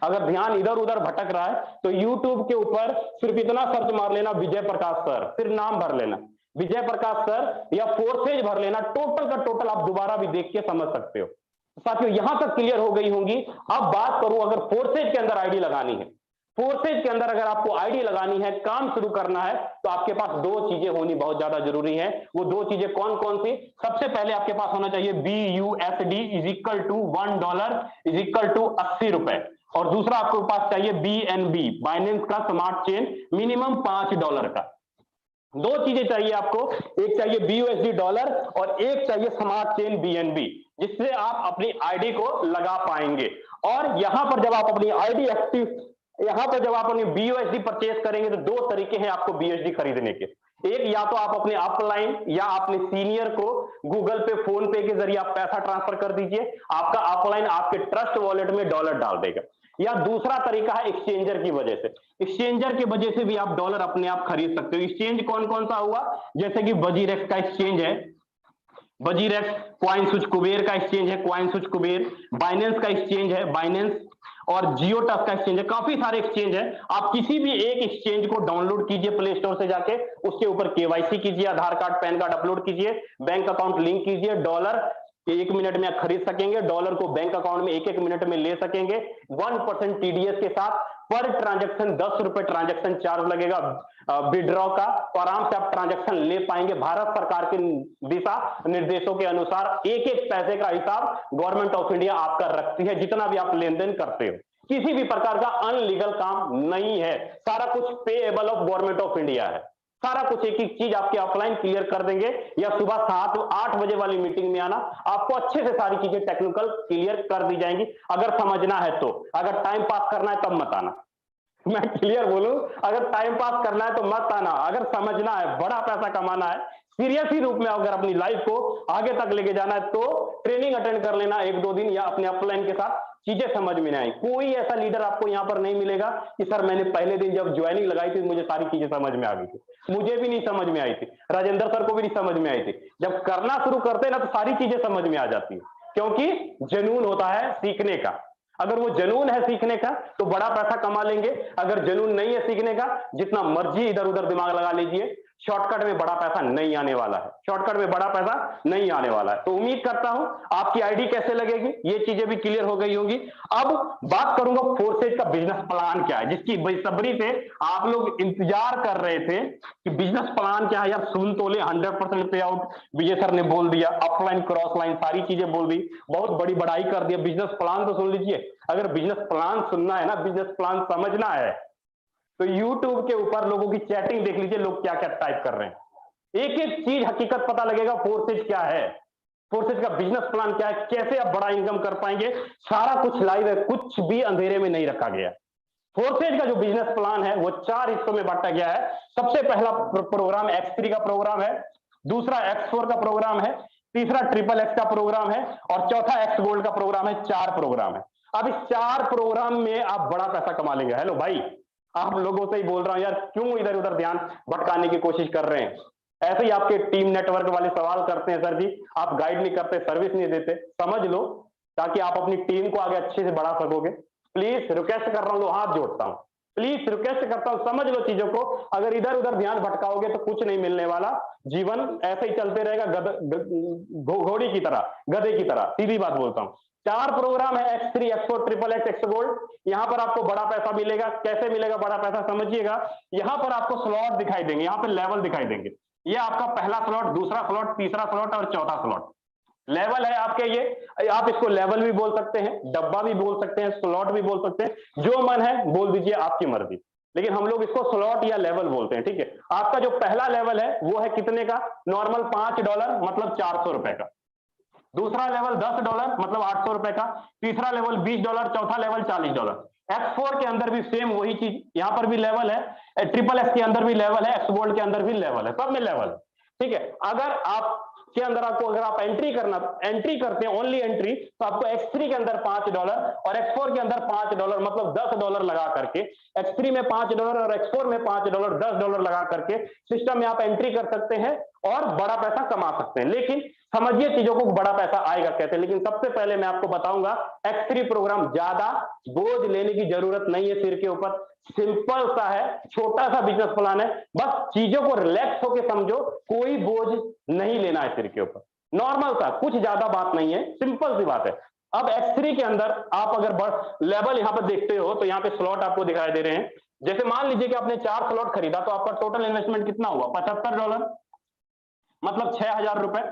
अगर ध्यान इधर उधर भटक रहा है, तो YouTube के ऊपर सिर्फ इतना सर्च मार लेना विजय प्रकाश सर, फिर नाम भर लेना विजय प्रकाश सर या फोर्सेज भर लेना, टोटल का टोटल आप दोबारा भी देख के समझ सकते हो। साथियों यहां तक क्लियर हो गई होंगी। अब बात करूं अगर फोर्सेज के अंदर आईडी लगानी है, फोर्सेज के अंदर अगर आपको आईडी लगानी है, काम शुरू करना है, तो आपके पास 2 चीजें होनी बहुत ज्यादा जरूरी है। वो 2 चीजें कौन कौन सी? सबसे पहले आपके पास होना चाहिए BUSD $1 80 रुपए, और दूसरा आपके पास चाहिए BNB बाइनेंस का स्मार्ट चेन मिनिमम $5 का। दो चीजें चाहिए आपको, एक चाहिए BUSD डॉलर और एक चाहिए स्मार्ट चेन BNB, जिससे आप अपनी आईडी को लगा पाएंगे। और यहां पर जब आप अपनी आईडी एक्टिव, यहां पर जब आप अपनी BUSD परचेज करेंगे तो दो तरीके हैं आपको BUSD खरीदने के। एक, या तो आप अपने अपलाइन या अपने सीनियर को गूगल पे, फोन पे के जरिए आप पैसा ट्रांसफर कर दीजिए, आपका अपलाइन आपके ट्रस्ट वॉलेट में डॉलर डाल देगा। या दूसरा तरीका है एक्सचेंजर की वजह से, एक्सचेंजर की वजह से भी आप डॉलर अपने आप खरीद सकते हो। एक्सचेंज कौन कौन सा हुआ, जैसे कि वजीरेक्स का एक्सचेंज है, वजीरेक्स, कॉइन स्विच कुबेर का एक्सचेंज है, कॉइन स्विच कुबेर, बाइनेंस का एक्सचेंज है, बाइनेंस, और जियोटफ का एक्सचेंज है। काफी सारे एक्सचेंज है, आप किसी भी एक एक्सचेंज को डाउनलोड कीजिए प्ले स्टोर से जाके, उसके ऊपर KYC कीजिए, आधार कार्ड पैन कार्ड अपलोड कीजिए, बैंक अकाउंट लिंक कीजिए, डॉलर 1 मिनट में आप खरीद सकेंगे, डॉलर को बैंक अकाउंट में 1-1 मिनट में ले सकेंगे 1% TDS के साथ। पर ट्रांजैक्शन 10 रुपए ट्रांजैक्शन चार्ज लगेगा विड्रॉ का, तो आराम से आप ट्रांजैक्शन ले पाएंगे। भारत सरकार के दिशा निर्देशों के अनुसार एक एक पैसे का हिसाब गवर्नमेंट ऑफ इंडिया आपका रखती है, जितना भी आप लेन देन करते हो। किसी भी प्रकार का अनलीगल काम नहीं है, सारा कुछ payable of government of India है। सारा कुछ एक एक चीज आपके ऑफलाइन क्लियर कर देंगे, या सुबह 7-8 बजे वाली मीटिंग में आना, आपको अच्छे से सारी चीजें टेक्निकल क्लियर कर दी जाएंगी। अगर समझना है तो, अगर टाइम पास करना है तब मत आना, मैं क्लियर बोलूं, अगर टाइम पास करना है तो मत आना। अगर समझना है, बड़ा पैसा कमाना है, सीरियस ही रूप में अगर अपनी लाइफ को आगे तक लेके जाना है, तो ट्रेनिंग अटेंड कर लेना 1-2 दिन, या अपने अपलाइन के साथ चीजें समझ में नहीं आई। कोई ऐसा लीडर आपको यहां पर नहीं मिलेगा कि सर मैंने पहले दिन जब ज्वाइनिंग लगाई थी मुझे सारी चीजें समझ में आ गई थी। मुझे भी नहीं समझ में आई थी, राजेंद्र सर को भी नहीं समझ में आई थी। जब करना शुरू करते हैं ना तो सारी चीजें समझ में आ जाती है, क्योंकि जुनून होता है सीखने का। अगर वो जुनून है सीखने का तो बड़ा पैसा कमा लेंगे, अगर जुनून नहीं है सीखने का, जितना मर्जी इधर उधर दिमाग लगा लीजिए, शॉर्टकट में बड़ा पैसा नहीं आने वाला है, शॉर्टकट में बड़ा पैसा नहीं आने वाला है। तो उम्मीद करता हूं आपकी आईडी कैसे लगेगी ये चीजें भी क्लियर हो गई होंगी। अब बात करूंगा फोर्सेज का बिजनेस प्लान क्या है, जिसकी बेसब्री से आप लोग इंतजार कर रहे थे कि बिजनेस प्लान क्या है। यार सुन तो ले, 100% पे आउट विजय सर ने बोल दिया, अपलाइन क्रॉस लाइन सारी चीजें बोल दी, बहुत बड़ी बड़ाई कर दिया। बिजनेस प्लान तो सुन लीजिए, अगर बिजनेस प्लान सुनना है ना, बिजनेस प्लान समझना है, तो YouTube के ऊपर लोगों की चैटिंग देख लीजिए, लोग क्या क्या टाइप कर रहे हैं, एक एक चीज हकीकत पता लगेगा। फोर्सेज क्या है, फोर्सेज का बिजनेस प्लान क्या है, कैसे आप बड़ा इनकम कर पाएंगे, सारा कुछ लाइव है, कुछ भी अंधेरे में नहीं रखा गया। फोर्सेज का जो बिजनेस प्लान है वो 4 हिस्सों में बांटा गया है। सबसे पहला प्रोग्राम X3 का प्रोग्राम है, दूसरा X4 का प्रोग्राम है, तीसरा XXX का प्रोग्राम है, और चौथा X गोल्ड का प्रोग्राम है। 4 प्रोग्राम है। अब इस 4 प्रोग्राम में आप बड़ा पैसा कमा लेंगे। हेलो भाई, आप लोगों से ही बोल रहा हूं यार, क्यों इधर उधर ध्यान भटकाने की कोशिश कर रहे हैं। ऐसे ही आपके टीम नेटवर्क वाले सवाल करते हैं, सर जी आप गाइड नहीं करते, सर्विस नहीं देते। समझ लो, ताकि आप अपनी टीम को आगे अच्छे से बढ़ा सकोगे। प्लीज रिक्वेस्ट कर रहा हूं, हाथ जोड़ता हूं, प्लीज रिक्वेस्ट करता हूं, समझ लो चीजों को। अगर इधर उधर ध्यान भटकाओगे तो कुछ नहीं मिलने वाला, जीवन ऐसे ही चलते रहेगा घोड़ी की तरह, गधे की तरह, सीधी बात बोलता हूं। 4 प्रोग्राम है, X3, X4, XXX, X gold. यहां पर आपको बड़ा पैसा मिलेगा। कैसे मिलेगा बड़ा पैसा, समझिएगा। यहां पर आपको स्लॉट दिखाई देंगे, यहां पर लेवल दिखाई देंगे। ये आपका पहला स्लॉट, दूसरा स्लॉट, तीसरा स्लॉट और चौथा स्लॉट लेवल है आपके। ये आप इसको लेवल भी बोल सकते हैं, डब्बा भी बोल सकते हैं, स्लॉट भी बोल सकते हैं, जो मन है बोल दीजिए, आपकी मर्जी। लेकिन हम लोग इसको स्लॉट या लेवल बोलते हैं, ठीक है। आपका जो पहला लेवल है वो है कितने का, नॉर्मल $5 मतलब 400 रुपए का। दूसरा लेवल $10 मतलब 800 रुपए का। तीसरा लेवल $20, चौथा लेवल $40। X4 के अंदर भी सेम वही चीज, यहां पर भी लेवल है, XXX के अंदर भी लेवल है, X गोल्ड के अंदर भी लेवल है, सब में लेवल है, ठीक है। अगर आप के अंदर आपको, अगर आप एंट्री करते हैं ओनली एंट्री, तो आपको X3 के अंदर $5 और X4 के अंदर $5 मतलब $10 लगा करके, X3 में $5 और X4 में $5, $10 लगा करके सिस्टम में आप एंट्री कर सकते हैं और बड़ा पैसा कमा सकते हैं। लेकिन समझिए चीजों को, बड़ा पैसा आएगा कैसे। लेकिन सबसे पहले मैं आपको बताऊंगा, X3 प्रोग्राम ज्यादा बोझ लेने की जरूरत नहीं है सिर के ऊपर, सिंपल सा है, छोटा सा बिजनेस प्लान है। बस चीजों को रिलैक्स होकर समझो, कोई बोझ नहीं लेना है सिर के ऊपर, नॉर्मल सा, कुछ ज्यादा बात नहीं है, सिंपल सी बात है। अब X3 के अंदर आप अगर लेवल यहां पर देखते हो तो यहाँ पे स्लॉट आपको दिखाई दे रहे हैं। जैसे मान लीजिए कि आपने 4 स्लॉट खरीदा, तो आपका टोटल इन्वेस्टमेंट कितना हुआ, $75, मतलब 6,000 रुपए।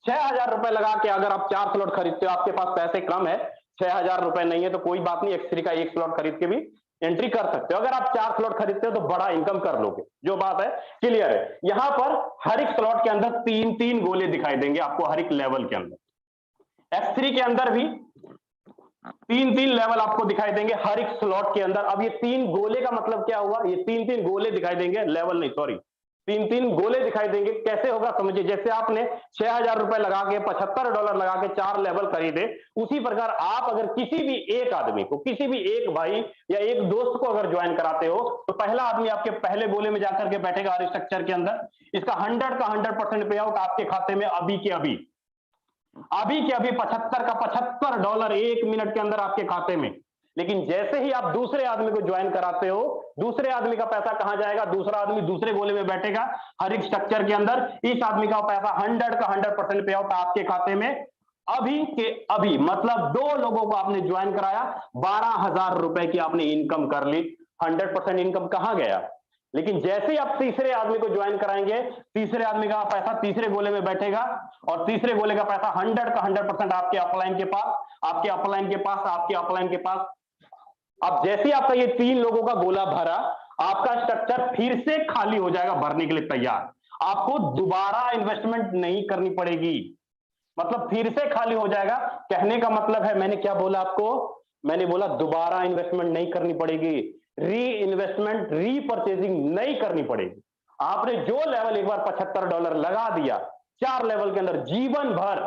6,000 रुपए लगा के अगर आप 4 स्लॉट खरीदते हो, आपके पास पैसे कम है, 6,000 रुपए नहीं है, तो कोई बात नहीं, X3 का 1 स्लॉट खरीद के भी एंट्री कर सकते हो। अगर आप 4 स्लॉट खरीदते हो तो बड़ा इनकम कर लोगे, जो बात है क्लियर है। यहां पर हर एक स्लॉट के अंदर 3-3 गोले दिखाई देंगे आपको हर एक लेवल के अंदर। X3 के अंदर भी 3-3 लेवल आपको दिखाई देंगे हर एक स्लॉट के अंदर। अब ये 3 गोले का मतलब क्या हुआ, ये 3-3 गोले दिखाई देंगे, लेवल नहीं सॉरी, 3-3 गोले दिखाई देंगे। कैसे होगा समझिए, जैसे आपने 6000 रुपए लगा के $75 लगा के 4 लेवल खरीदे, उसी प्रकार आप अगर किसी भी एक आदमी को, किसी भी एक भाई या एक दोस्त को अगर ज्वाइन कराते हो, तो पहला आदमी आपके पहले गोले में जाकर के बैठेगा हर स्ट्रक्चर के अंदर। इसका 100 का 100% पे आउट आपके खाते में अभी के अभी 75 का $75 1 मिनट के अंदर आपके खाते में। लेकिन जैसे ही आप दूसरे आदमी को ज्वाइन कराते हो, दूसरे आदमी का पैसा कहां जाएगा, दूसरा आदमी दूसरे गोले में बैठेगा हर एक स्ट्रक्चर के अंदर। इस आदमी का पैसा 100 का 100% पे आउट आपके खाते में अभी के अभी। मतलब 2 लोगों को आपने ज्वाइन कराया, 12,000 रुपए की आपने इनकम कर ली। 100% इनकम कहां गया। लेकिन जैसे ही आप तीसरे आदमी को ज्वाइन कराएंगे, तीसरे आदमी का पैसा तीसरे गोले में बैठेगा और तीसरे गोले का पैसा 100 का 100% आपके अपलाइन के पास, आपके अपलाइन के पास, आपके अपलाइन के पास। अब जैसे ही आपका ये 3 लोगों का गोला भरा, आपका स्ट्रक्चर फिर से खाली हो जाएगा, भरने के लिए तैयार। आपको दोबारा इन्वेस्टमेंट नहीं करनी पड़ेगी, मतलब फिर से खाली हो जाएगा। कहने का मतलब है, मैंने क्या बोला आपको, मैंने बोला दोबारा इन्वेस्टमेंट नहीं करनी पड़ेगी, री इन्वेस्टमेंट, रीपरचेजिंग नहीं करनी पड़ेगी। आपने जो लेवल एक बार $75 लगा दिया 4 लेवल के अंदर, जीवन भर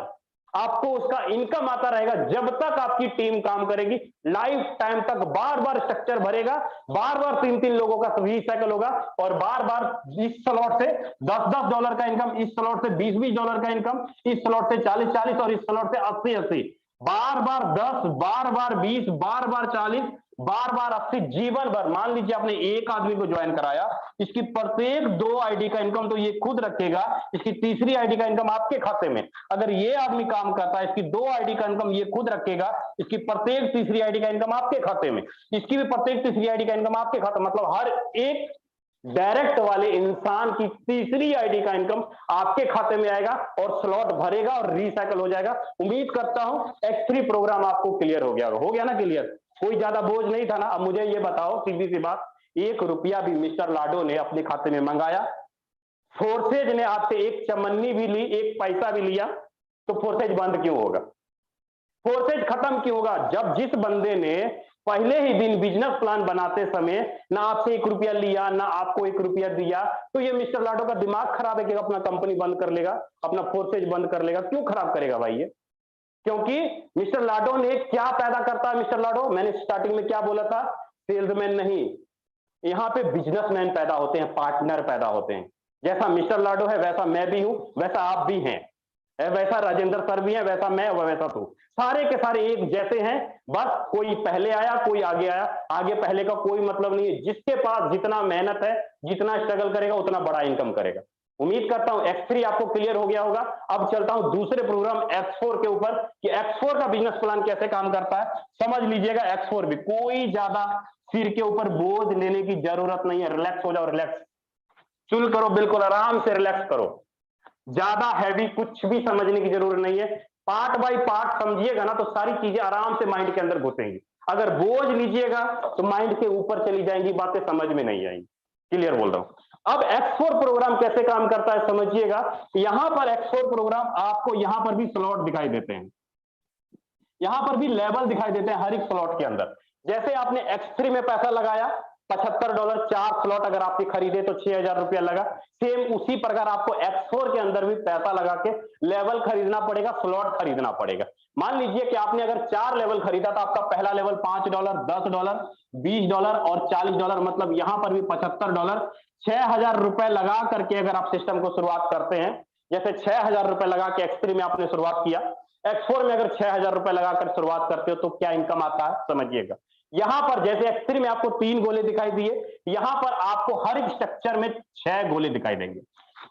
आपको उसका इनकम आता रहेगा जब तक आपकी टीम काम करेगी। लाइफ टाइम तक बार बार स्ट्रक्चर भरेगा, बार बार 3-3 लोगों का रिसाइकल होगा और बार बार इस स्लॉट से $10-10 का इनकम, इस स्लॉट से $20-20 का इनकम, इस स्लॉट से 40-40 और इस स्लॉट से 80-80, बार बार 10, बार बार 20, बार बार 40, बार बार 80, जीवन भर। मान लीजिए आपने एक आदमी को ज्वाइन कराया, इसकी प्रत्येक 2 आईडी का इनकम तो ये खुद रखेगा, इसकी तीसरी आईडी का इनकम आपके खाते में। अगर ये आदमी काम करता है, इसकी 2 आईडी का इनकम ये खुद रखेगा, इसकी प्रत्येक तीसरी आईडी का इनकम आपके खाते में, इसकी भी प्रत्येक तीसरी आईडी का इनकम आपके खाते। मतलब हर एक डायरेक्ट वाले इंसान की तीसरी आईडी का इनकम आपके खाते में आएगा और स्लॉट भरेगा और रिसाइकल हो जाएगा। उम्मीद करता हूं X3 प्रोग्राम आपको क्लियर हो गया ना क्लियर, कोई ज्यादा बोझ नहीं था ना। अब मुझे ये बताओ सीधी सी बात, 1 रुपया भी मिस्टर लाडो ने अपने खाते में मंगाया, फोर्सेज ने आपसे एक चमन्नी भी ली, एक पैसा भी लिया, तो फोर्सेज बंद क्यों होगा, फोर्सेज खत्म क्यों होगा। जब जिस बंदे ने पहले ही दिन बिजनेस प्लान बनाते समय ना आपसे 1 रुपया लिया, ना आपको 1 रुपया दिया, तो ये मिस्टर लाडो का दिमाग खराब है कि अपना कंपनी बंद कर लेगा, अपना फोर्सेज बंद कर लेगा। क्यों खराब करेगा भाई ये, क्योंकि मिस्टर लाडो ने क्या पैदा करता है। मिस्टर लाडो, मैंने स्टार्टिंग में क्या बोला था, सेल्समैन नहीं, यहां पे बिजनेसमैन पैदा होते हैं, पार्टनर पैदा होते हैं। जैसा मिस्टर लाडो है वैसा मैं भी हूं, वैसा आप भी हैं, वैसा राजेंद्र सर भी है, वैसा मैं, वैसा तू, सारे के सारे एक जैसे हैं। बस कोई पहले आया, कोई आगे आया, आगे पहले का कोई मतलब नहीं है। जिसके पास जितना मेहनत है, जितना स्ट्रगल करेगा, उतना बड़ा इनकम करेगा। उम्मीद करता हूं X3 आपको क्लियर हो गया होगा। अब चलता हूं दूसरे प्रोग्राम X4 के ऊपर कि X4 का बिजनेस प्लान कैसे काम करता है, समझ लीजिएगा। X4 भी कोई ज्यादा सिर के ऊपर बोझ लेने की जरूरत नहीं है। रिलैक्स हो जाओ, रिलैक्स चुल करो, बिल्कुल आराम से रिलैक्स करो, ज्यादा हैवी कुछ भी समझने की जरूरत नहीं है। पार्ट बाय पार्ट समझिएगा ना तो सारी चीजें आराम से माइंड के अंदर घुसेंगी। अगर बोझ लीजिएगा तो माइंड के ऊपर चली जाएंगी, बातें समझ में नहीं आएंगी। क्लियर बोल रहा हूं। अब X4 प्रोग्राम कैसे काम करता है समझिएगा। यहां पर X4 प्रोग्राम आपको यहां पर भी स्लॉट दिखाई देते हैं, यहां पर भी लेवल दिखाई देते हैं हर एक स्लॉट के अंदर। जैसे आपने X3 में पैसा लगाया $75, 4 स्लॉट अगर आपने खरीदे तो 6,000 रुपया लगा। सेम उसी प्रकार आपको X4 के अंदर भी पैसा लगा के लेवल खरीदना पड़ेगा, स्लॉट खरीदना पड़ेगा। मान लीजिए कि आपने अगर 4 लेवल खरीदा तो आपका पहला लेवल $5, $10, $20 और $40, मतलब यहां पर भी $75, 6,000 रुपए लगा करके अगर आप सिस्टम को शुरुआत करते हैं, जैसे 6,000 रुपए लगा के X3 में आपने शुरुआत किया, X4 में अगर 6,000 रुपए लगाकर शुरुआत करते हो तो क्या इनकम आता है समझिएगा। यहां पर जैसे X3 में आपको 3 गोले दिखाई दिए, यहां पर आपको हर एक स्ट्रक्चर में 6 गोले दिखाई देंगे।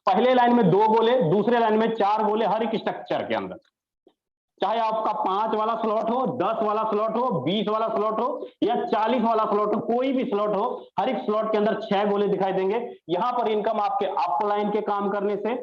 पहले लाइन में 2 गोले, दूसरे लाइन में 4 गोले हर एक स्ट्रक्चर के अंदर। चाहे आपका 5 वाला स्लॉट हो, 10 वाला स्लॉट हो, 20 वाला स्लॉट हो या 40 वाला स्लॉट हो, कोई भी स्लॉट हो, हर एक स्लॉट के अंदर 6 गोले दिखाई देंगे। यहां पर इनकम आपके अप लाइन के काम करने से,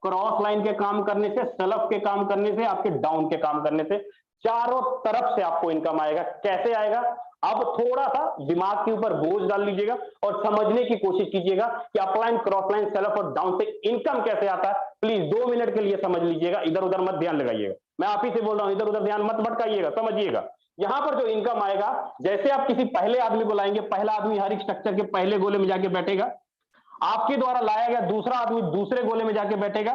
क्रॉस लाइन के काम करने से, सेल्फ के काम करने से, आपके डाउन के काम करने से, चारों तरफ से आपको इनकम आएगा। कैसे आएगा? अब थोड़ा सा दिमाग के ऊपर बोझ डाल लीजिएगा और समझने की कोशिश कीजिएगा कि अपलाइन, क्रॉसलाइन, सेल अप और डाउन से इनकम कैसे आता है। प्लीज 2 मिनट के लिए समझ लीजिएगा, इधर उधर मत ध्यान लगाइएगा। मैं आप ही से बोल रहा हूं, इधर उधर ध्यान मत भटकाइएगा, समझिएगा। यहां पर जो इनकम आएगा, जैसे आप किसी पहले आदमी को लाएंगे, पहला आदमी हर एक स्ट्रक्चर के पहले गोले में जाके बैठेगा, आपके द्वारा लाया गया दूसरा आदमी दूसरे गोले में जाके बैठेगा,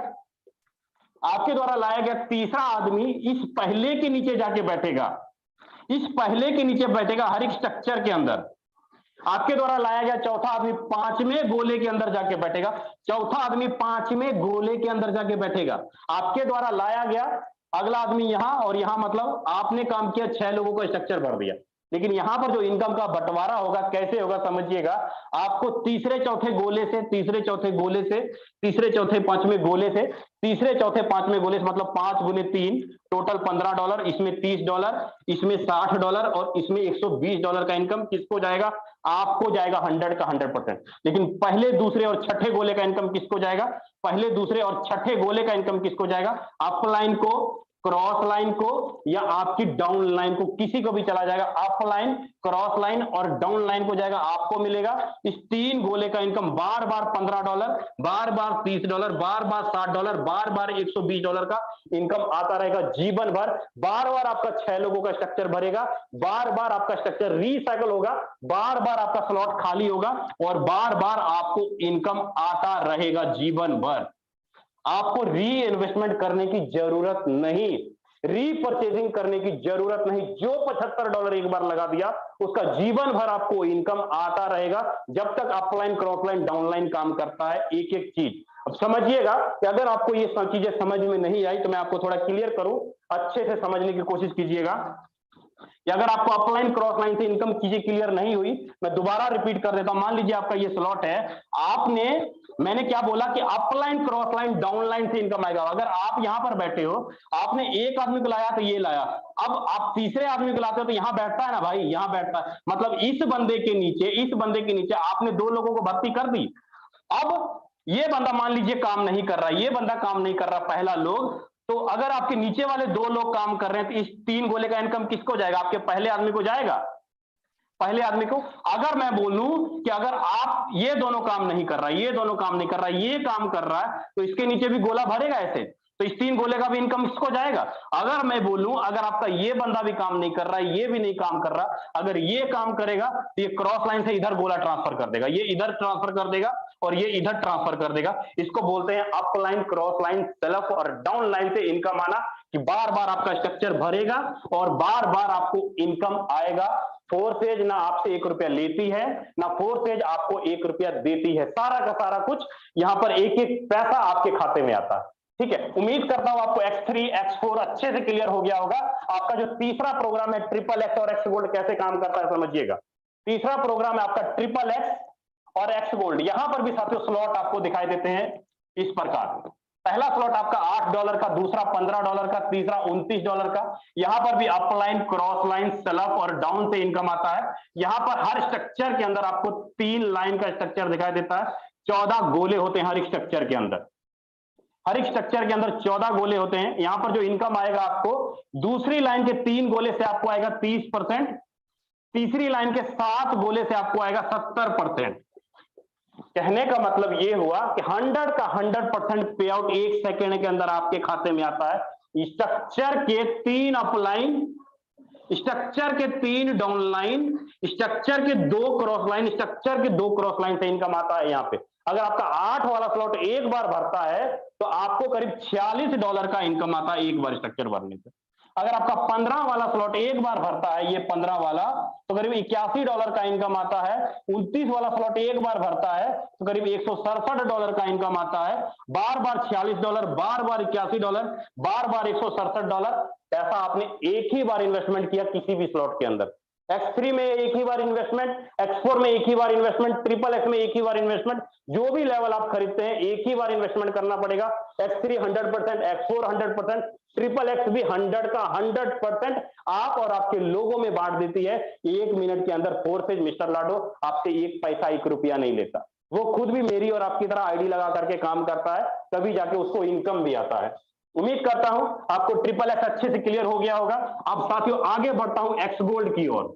आपके द्वारा लाया गया तीसरा आदमी इस पहले के नीचे जाके बैठेगा, इस पहले के नीचे बैठेगा हर एक स्ट्रक्चर के अंदर। आपके द्वारा लाया गया चौथा आदमी पांचवें गोले के अंदर जाके बैठेगा, चौथा आदमी पांचवें गोले के अंदर जाके बैठेगा। आपके द्वारा लाया गया अगला आदमी यहां, और यहां मतलब आपने काम किया 6 लोगों का स्ट्रक्चर भर दिया। लेकिन यहां पर जो इनकम का बंटवारा होगा कैसे होगा समझिएगा। आपको तीसरे चौथे गोले से, तीसरे चौथे गोले से, तीसरे चौथे पांचवें गोले से, तीसरे चौथे पांचवें गोले से, मतलब 5 गुने 3 टोटल $15, इसमें $30, इसमें $60 और इसमें $120 का इनकम किसको जाएगा? आपको जाएगा 100 का 100%। लेकिन पहले दूसरे और छठे गोले का इनकम किसको जाएगा? पहले दूसरे और छठे गोले का इनकम किसको जाएगा? अपलाइन को, क्रॉस लाइन को या आपकी डाउन लाइन को, किसी को भी चला जाएगा। अप लाइन, क्रॉस लाइन और डाउन लाइन को जाएगा, आपको मिलेगा। इस 3 गोले का इनकम बार बार $15, बार बार $30, बार बार $60, बार बार $120 का इनकम आता रहेगा जीवन भर। बार बार आपका 6 लोगों का स्ट्रक्चर भरेगा, बार बार आपका स्ट्रक्चर रीसाइकिल होगा, बार बार आपका स्लॉट खाली होगा और बार बार आपको इनकम आता रहेगा जीवन भर। आपको री इन्वेस्टमेंट करने की जरूरत नहीं, रीपरचेजिंग करने की जरूरत नहीं। जो $75 एक बार लगा दिया उसका जीवन भर आपको इनकम आता रहेगा, जब तक अपलाइन, क्रॉसलाइन, डाउनलाइन काम करता है एक एक चीज। अब समझिएगा कि अगर आपको ये सब चीजें समझ में नहीं आई तो मैं आपको थोड़ा क्लियर करूं, अच्छे से समझने की कोशिश कीजिएगा। या अगर आपको अपलाइन, क्रॉस लाइन से इनकम चीजें क्लियर नहीं हुई, मैं दोबारा रिपीट कर देता हूं। मान लीजिए आपका ये स्लॉट है, मैंने क्या बोला कि upline, cross line, down line से इनकम आएगा। अगर आप यहां पर बैठे हो, आपने एक आदमी को लाया तो ये लाया, अब आप तीसरे आदमी को लाते हो तो यहां बैठता है ना भाई, यहां बैठता है। मतलब इस बंदे के नीचे, इस बंदे के नीचे आपने 2 लोगों को भर्ती कर दी। अब ये बंदा मान लीजिए काम नहीं कर रहा, ये बंदा काम नहीं कर रहा, पहला लोग, तो अगर आपके नीचे वाले 2 लोग काम कर रहे हैं तो इस 3 गोले का इनकम किसको जाएगा? आपके पहले आदमी को जाएगा, पहले आदमी को। अगर मैं बोलूं कि अगर आप ये दोनों काम नहीं कर रहा, ये दोनों काम नहीं कर रहा, ये काम कर रहा है, तो इसके नीचे भी गोला भरेगा ऐसे, तो इस 3 गोले का भी इनकम इसको जाएगा। अगर मैं बोलूं अगर आपका ये बंदा भी काम नहीं कर रहा है, ये भी नहीं काम कर रहा, अगर ये काम करेगा तो ये क्रॉस लाइन से इधर गोला ट्रांसफर कर देगा, ये इधर ट्रांसफर कर देगा और ये इधर ट्रांसफर कर देगा। इसको बोलते हैं up line, cross line, self और डाउन लाइन से इनकम आना, कि बार बार आपका स्ट्रक्चर भरेगा और बार बार आपको इनकम आएगा। फोर्सेज ना आपसे ₹1 लेती है, ना फोर्सेज आपको ₹1 देती है। सारा का सारा कुछ यहां पर एक एक पैसा आपके खाते में आता है। ठीक है, उम्मीद करता हूं आपको X3, X4 अच्छे से क्लियर हो गया होगा। आपका जो तीसरा प्रोग्राम है XXX और X गोल्ड कैसे काम करता है समझिएगा। तीसरा प्रोग्राम है आपका XXX और X गोल्ड। यहां पर भी साथियों स्लॉट आपको दिखाई देते हैं इस प्रकार। पहला स्लॉट आपका $8 का, दूसरा $15 का, तीसरा $29 का। यहां पर भी अपलाइन, क्रॉस लाइन, सेल्फ और डाउन से इनकम आता है। यहां पर हर स्ट्रक्चर के अंदर आपको 3 लाइन का स्ट्रक्चर दिखाई देता है। 14 गोले होते हैं हर एक स्ट्रक्चर के अंदर, हर एक स्ट्रक्चर के अंदर 14 गोले होते हैं। यहां पर जो इनकम आएगा आपको, दूसरी लाइन के 3 गोले से आपको आएगा 30%, तीसरी लाइन के 7 गोले से आपको आएगा 70%। कहने का मतलब ये हुआ कि 100 का 100% पे आउट 1 सेकेंड के अंदर आपके खाते में आता है। स्ट्रक्चर के 3 अपलाइन, स्ट्रक्चर के 3 डाउन लाइन, स्ट्रक्चर के 2 क्रॉस लाइन, स्ट्रक्चर के 2 क्रॉस लाइन से इनकम आता है। यहाँ पे अगर आपका 8 वाला स्लॉट एक बार भरता है तो आपको करीब $46 का इनकम आता है एक बार स्ट्रक्चर भरने से। अगर आपका 15 वाला स्लॉट एक बार भरता है, ये 15 वाला, तो करीब $81 का इनकम आता है। 29 वाला स्लॉट एक बार भरता है तो करीब $167 का इनकम आता है। बार बार $46, बार बार $81, बार बार $167। पैसा आपने एक ही बार इन्वेस्टमेंट किया किसी भी स्लॉट के अंदर। X3 में एक ही बार इन्वेस्टमेंट, X4 में एक ही बार इन्वेस्टमेंट, XXX में एक ही बार इन्वेस्टमेंट। जो भी लेवल आप खरीदते हैं एक ही बार इन्वेस्टमेंट करना पड़ेगा। X3 100%, X4 100%, XXX भी 100 का 100% आप और आपके लोगों में बांट देती है। 1 मिनट के अंदर फोर्सेज मिस्टर लाडो आपसे 1 पैसा, ₹1 नहीं लेता। वो खुद भी मेरी और आपकी तरह आईडी लगा करके काम करता है, तभी जाके उसको इनकम भी आता है। उम्मीद करता हूं आपको ट्रिपल एक्स अच्छे से क्लियर हो गया होगा। अब साथियों आगे बढ़ता हूं एक्स गोल्ड की ओर।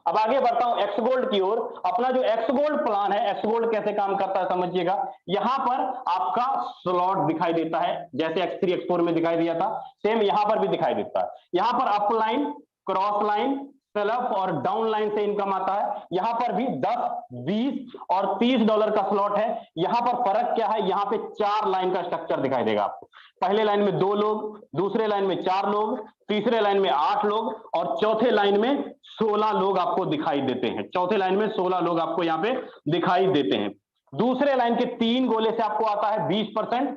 अब आगे बढ़ता हूं एक्स गोल्ड की ओर। अपना जो एक्स गोल्ड प्लान है, एक्स गोल्ड कैसे काम करता है समझिएगा। यहां पर आपका स्लॉट दिखाई देता है, जैसे X3 X4 में दिखाई दिया था, सेम यहां पर भी दिखाई देता है। यहां पर up line, cross line, self और डाउन लाइन से इनकम आता है। यहां पर भी 10, 20 और 30 डॉलर का स्लॉट है। यहां पर फर्क क्या है, यहां पे 4 लाइन का स्ट्रक्चर दिखाई देगा आपको। पहले लाइन में 2 लोग, दूसरे लाइन में 4 लोग, तीसरे लाइन में 8 लोग और चौथे लाइन में 16 लोग आपको दिखाई देते हैं। चौथे लाइन में 16 लोग आपको यहां पे दिखाई देते हैं। दूसरे लाइन के 3 गोले से आपको आता है 20%,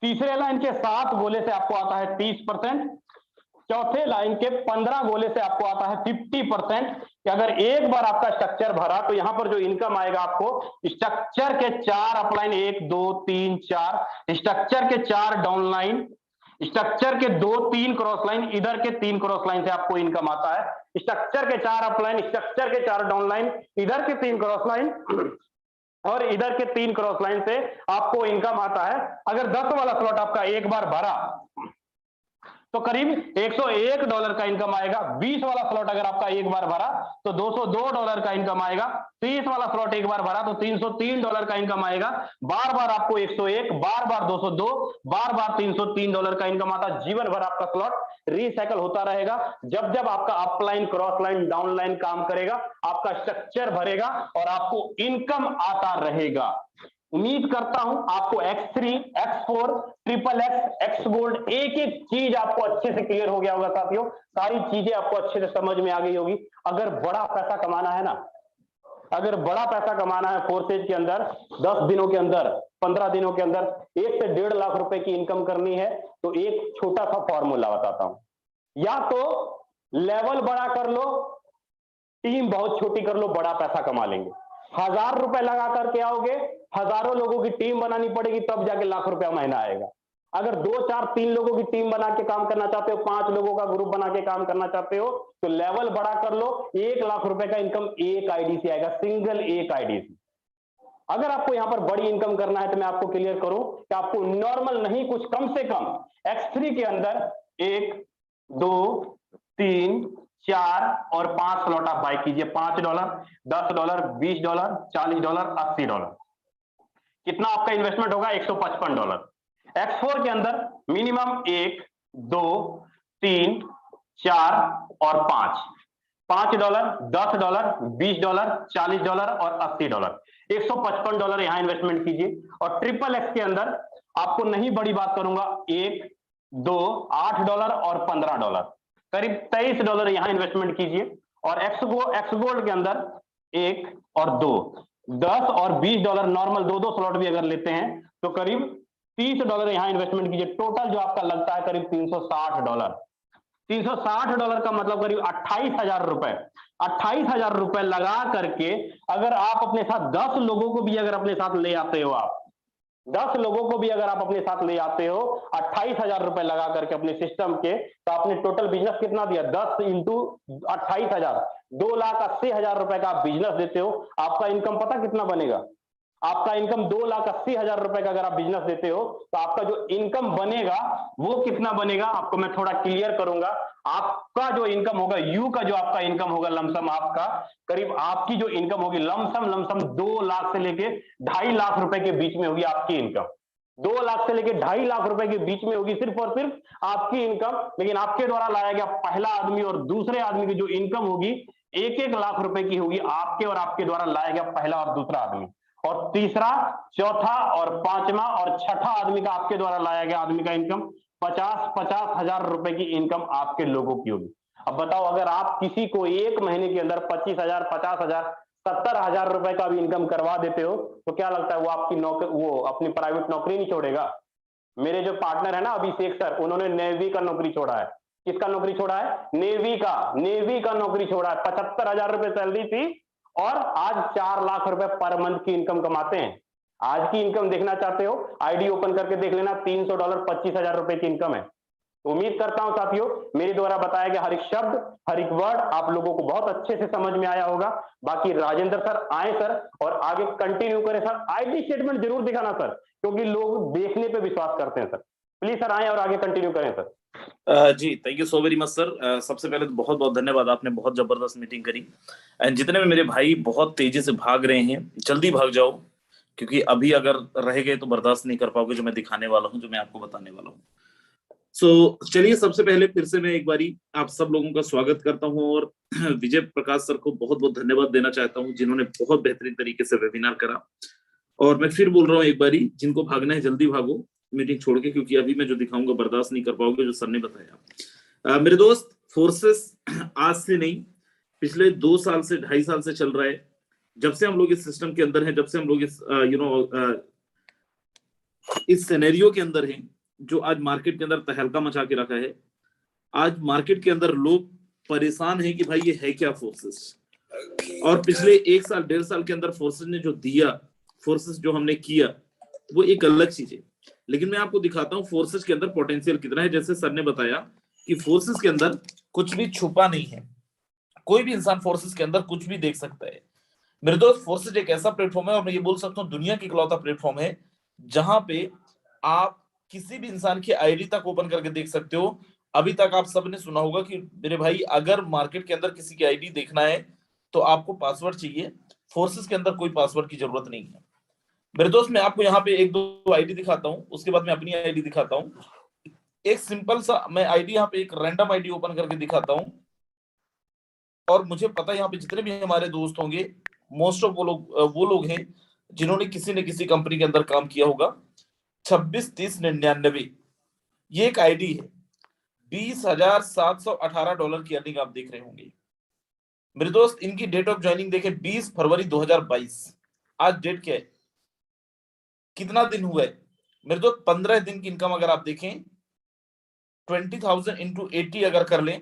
तीसरे लाइन के 7 गोले से आपको आता है 30%, चौथे लाइन के 15 गोले से आपको आता है 50%। कि अगर एक बार आपका स्ट्रक्चर भरा तो यहां पर जो इनकम आएगा आपको स्ट्रक्चर के 4 अपलाइन, 1 2 3 4, स्ट्रक्चर के 4 डाउन लाइन, स्ट्रक्चर के 2 3 क्रॉस लाइन, इधर के 3 क्रॉस लाइन से आपको इनकम आता है। स्ट्रक्चर के 4 अपलाइन, स्ट्रक्चर के 4 डाउन लाइन, इधर के 3 क्रॉस लाइन और इधर के 3 क्रॉस लाइन से आपको इनकम आता है। अगर 10 वाला स्लॉट आपका एक बार भरा तो करीब 101 डॉलर का इनकम आएगा। 20 वाला स्लॉट अगर आपका एक बार भरा तो 202 डॉलर का इनकम आएगा। 30 वाला स्लॉट एक बार भरा तो 303 डॉलर का इनकम आएगा। बार बार आपको 101, बार बार 202, बार बार 303 डॉलर का इनकम आता है। जीवन भर आपका स्लॉट रिसाइकल होता रहेगा। जब जब आपका upline, cross line, down line काम करेगा, आपका स्ट्रक्चर भरेगा और आपको इनकम आता रहेगा। उम्मीद करता हूं आपको X3, X4, triple x, x gold, एक एक चीज आपको अच्छे से क्लियर हो गया होगा साथियों। सारी चीजें आपको अच्छे से समझ में आ गई होगी। अगर बड़ा पैसा कमाना है ना, अगर बड़ा पैसा कमाना है फोर्सेज के अंदर, 10 दिनों के अंदर, 15 दिनों के अंदर 1 से 1.5 लाख रुपए की इनकम करनी है, तो एक छोटा सा फॉर्मूला बताता हूं। या तो लेवल बड़ा कर लो, टीम बहुत छोटी कर लो, बड़ा पैसा कमा लेंगे। 1000 रुपए लगा करके आओगे, हजारों लोगों की टीम बनानी पड़ेगी, तब जाके लाख रुपया महीना आएगा। अगर 2 4 3 लोगों की टीम बना के काम करना चाहते हो, 5 लोगों का ग्रुप बना के काम करना चाहते हो, तो लेवल बड़ा कर लो। 1 लाख रुपए का इनकम एक आईडी से आएगा, सिंगल एक आईडी से। अगर आपको यहां पर बड़ी इनकम करना है तो मैं आपको क्लियर करूं कि आपको नॉर्मल नहीं, कुछ कम से कम X3 के अंदर 1 2 3 4 और 5 स्लॉट आप बाय कीजिए। $5, $10, $20, $40, $80। कितना आपका इन्वेस्टमेंट होगा? $155। X4 के अंदर मिनिमम 1 2 3 4 और 5, $5, $10, $20, $40 और $80। $155 यहां इन्वेस्टमेंट कीजिए। और ट्रिपल एक्स के अंदर आपको नहीं बड़ी बात करूंगा, 1 2 $8 और $15, करीब $23 यहां इन्वेस्टमेंट कीजिए। और एक्स गोल्ड के अंदर 1 और 2 $10 और $20 नॉर्मल, 2 स्लॉट भी अगर लेते हैं तो करीब $30 यहां इन्वेस्टमेंट कीजिए। टोटल जो आपका लगता है करीब $360। $360 का मतलब करीब 28,000 रुपए। 28,000 रुपए लगा करके अगर आप अपने साथ 10 लोगों को भी अगर अपने साथ ले आते हो, आप 10 लोगों को भी अगर आप अपने साथ ले आते हो 28,000 रुपए लगा करके अपने सिस्टम के, तो आपने टोटल बिजनेस कितना दिया? 10 इंटू 28,000, 2,80,000 रुपए का आप बिजनेस देते हो। आपका इनकम पता कितना बनेगा? आपका इनकम 2,80,000 रुपए का अगर आप बिजनेस देते हो तो आपका जो इनकम बनेगा वो कितना बनेगा, आपको मैं थोड़ा क्लियर करूंगा। आपका जो इनकम होगा, यू का जो आपका इनकम होगा लमसम, आपका करीब आपकी जो इनकम होगी लमसम 2 लाख से लेके 2.5 लाख रुपए के बीच में होगी आपकी इनकम। 2 लाख से लेके 2.5 लाख रुपए के बीच में होगी सिर्फ और सिर्फ आपकी इनकम। लेकिन आपके द्वारा लाया गया पहला आदमी और दूसरे आदमी की जो इनकम होगी 1-1 लाख रुपए की होगी, आपके और आपके द्वारा लाया गया पहला और दूसरा आदमी। और तीसरा, चौथा और पांचवा और छठा आदमी का, आपके द्वारा लाया गया आदमी का इनकम 50-50 हजार रुपए की इनकम आपके लोगों की होगी। अब बताओ, अगर आप किसी को एक महीने के अंदर 25,000, 50,000, 70,000 रुपए का भी इनकम करवा देते हो तो क्या लगता है वो आपकी नौकरी, वो अपनी प्राइवेट नौकरी नहीं छोड़ेगा? मेरे जो पार्टनर है ना अभिषेक सर, उन्होंने नेवी का नौकरी छोड़ा है। किसका नौकरी छोड़ा है? नेवी का नौकरी छोड़ा है। 75,000 रुपए सैलरी थी और आज 4 लाख रुपए पर मंथ की इनकम कमाते हैं। आज की इनकम देखना चाहते हो, आईडी ओपन करके देख लेना, $300, 25,000 रुपए की इनकम है। उम्मीद करता हूं साथियों मेरे द्वारा बताया गया हर एक शब्द, हर एक वर्ड आप लोगों को बहुत अच्छे से समझ में आया होगा। बाकी राजेंद्र सर आए सर और आगे कंटिन्यू करें सर। आईडी स्टेटमेंट जरूर दिखाना सर, क्योंकि लोग देखने पे विश्वास करते हैं सर। प्लीज सर आए और आगे कंटिन्यू करें सर। जी thank you so very much sir. सबसे पहले तो बहुत बहुत धन्यवाद, आपने बहुत जबरदस्त मीटिंग करी। एंड जितने भी मेरे भाई बहुत तेजी से भाग रहे हैं, जल्दी भाग जाओ, क्योंकि अभी अगर रह गए तो बर्दाश्त नहीं कर पाओगे जो मैं दिखाने वाला हूँ, जो मैं आपको बताने वाला हूँ। चलिए सबसे पहले फिर से मैं एक बारी आप सब लोगों का स्वागत करता हूँ और विजय प्रकाश सर को बहुत बहुत धन्यवाद देना चाहता हूँ, जिन्होंने बहुत बेहतरीन तरीके से वेबिनार करा। और मैं फिर बोल रहा हूँ एक बारी, जिनको भागना है जल्दी भागो मीटिंग छोड़ के, क्योंकि अभी मैं जो दिखाऊंगा बर्दाश्त नहीं कर पाओगे, जो सर ने बताया। मेरे दोस्त, फोर्सेस आज से नहीं, पिछले 2 साल से 2.5 साल से चल रहा है। जब से हम लोग इस सिस्टम के अंदर हैं, जब से हम लोग इस सिनेरियो के अंदर हैं, जो आज मार्केट के अंदर तहलका मचा के रखा है। आज मार्केट के अंदर लोग परेशान हैं कि भाई ये है क्या फोर्सेस। और पिछले 1 साल 1.5 साल के अंदर फोर्सेस ने जो दिया, फोर्सेस जो हमने किया, वो एक अलग चीज है। लेकिन मैं आपको दिखाता हूँ फोर्सेस के अंदर पोटेंशियल कितना है। जैसे सर ने बताया कि फोर्सेस के अंदर कुछ भी छुपा नहीं है, कोई भी इंसान फोर्सेस के अंदर कुछ भी देख सकता है। मेरे दोस्त, फोर्सेस एक ऐसा प्लेटफॉर्म है, और मैं ये बोल सकता हूँ दुनिया की इकलौता प्लेटफॉर्म है जहां पे आप किसी भी इंसान की आईडी तक ओपन करके देख सकते हो। अभी तक आप सबने सुना होगा कि मेरे भाई, अगर मार्केट के अंदर किसी की आईडी देखना है तो आपको पासवर्ड चाहिए। फोर्सेस के अंदर कोई पासवर्ड की जरूरत नहीं है। मेरे दोस्त, मैं आपको यहाँ पे 1-2 आईडी दिखाता हूँ, उसके बाद मैं अपनी आईडी दिखाता हूँ। एक सिंपल सा मैं आईडी यहाँ पे एक रैंडम आईडी ओपन करके दिखाता हूँ। और मुझे पता है यहाँ पे जितने भी हमारे दोस्त होंगे, मोस्ट ऑफ वो लोग हैं जिन्होंने किसी न किसी कंपनी के अंदर काम किया होगा। 263099 ये एक आईडी है। $20,718 की अर्निंग आप देख रहे होंगे। मेरे दोस्त, इनकी डेट ऑफ ज्वाइनिंग देखें 20 फरवरी 2022। आज डेट क्या है, कितना दिन हुआ है मेरे दोस्त? 15 दिन की इनकम अगर आप देखें, 20,000 इंटू 80 अगर कर लें,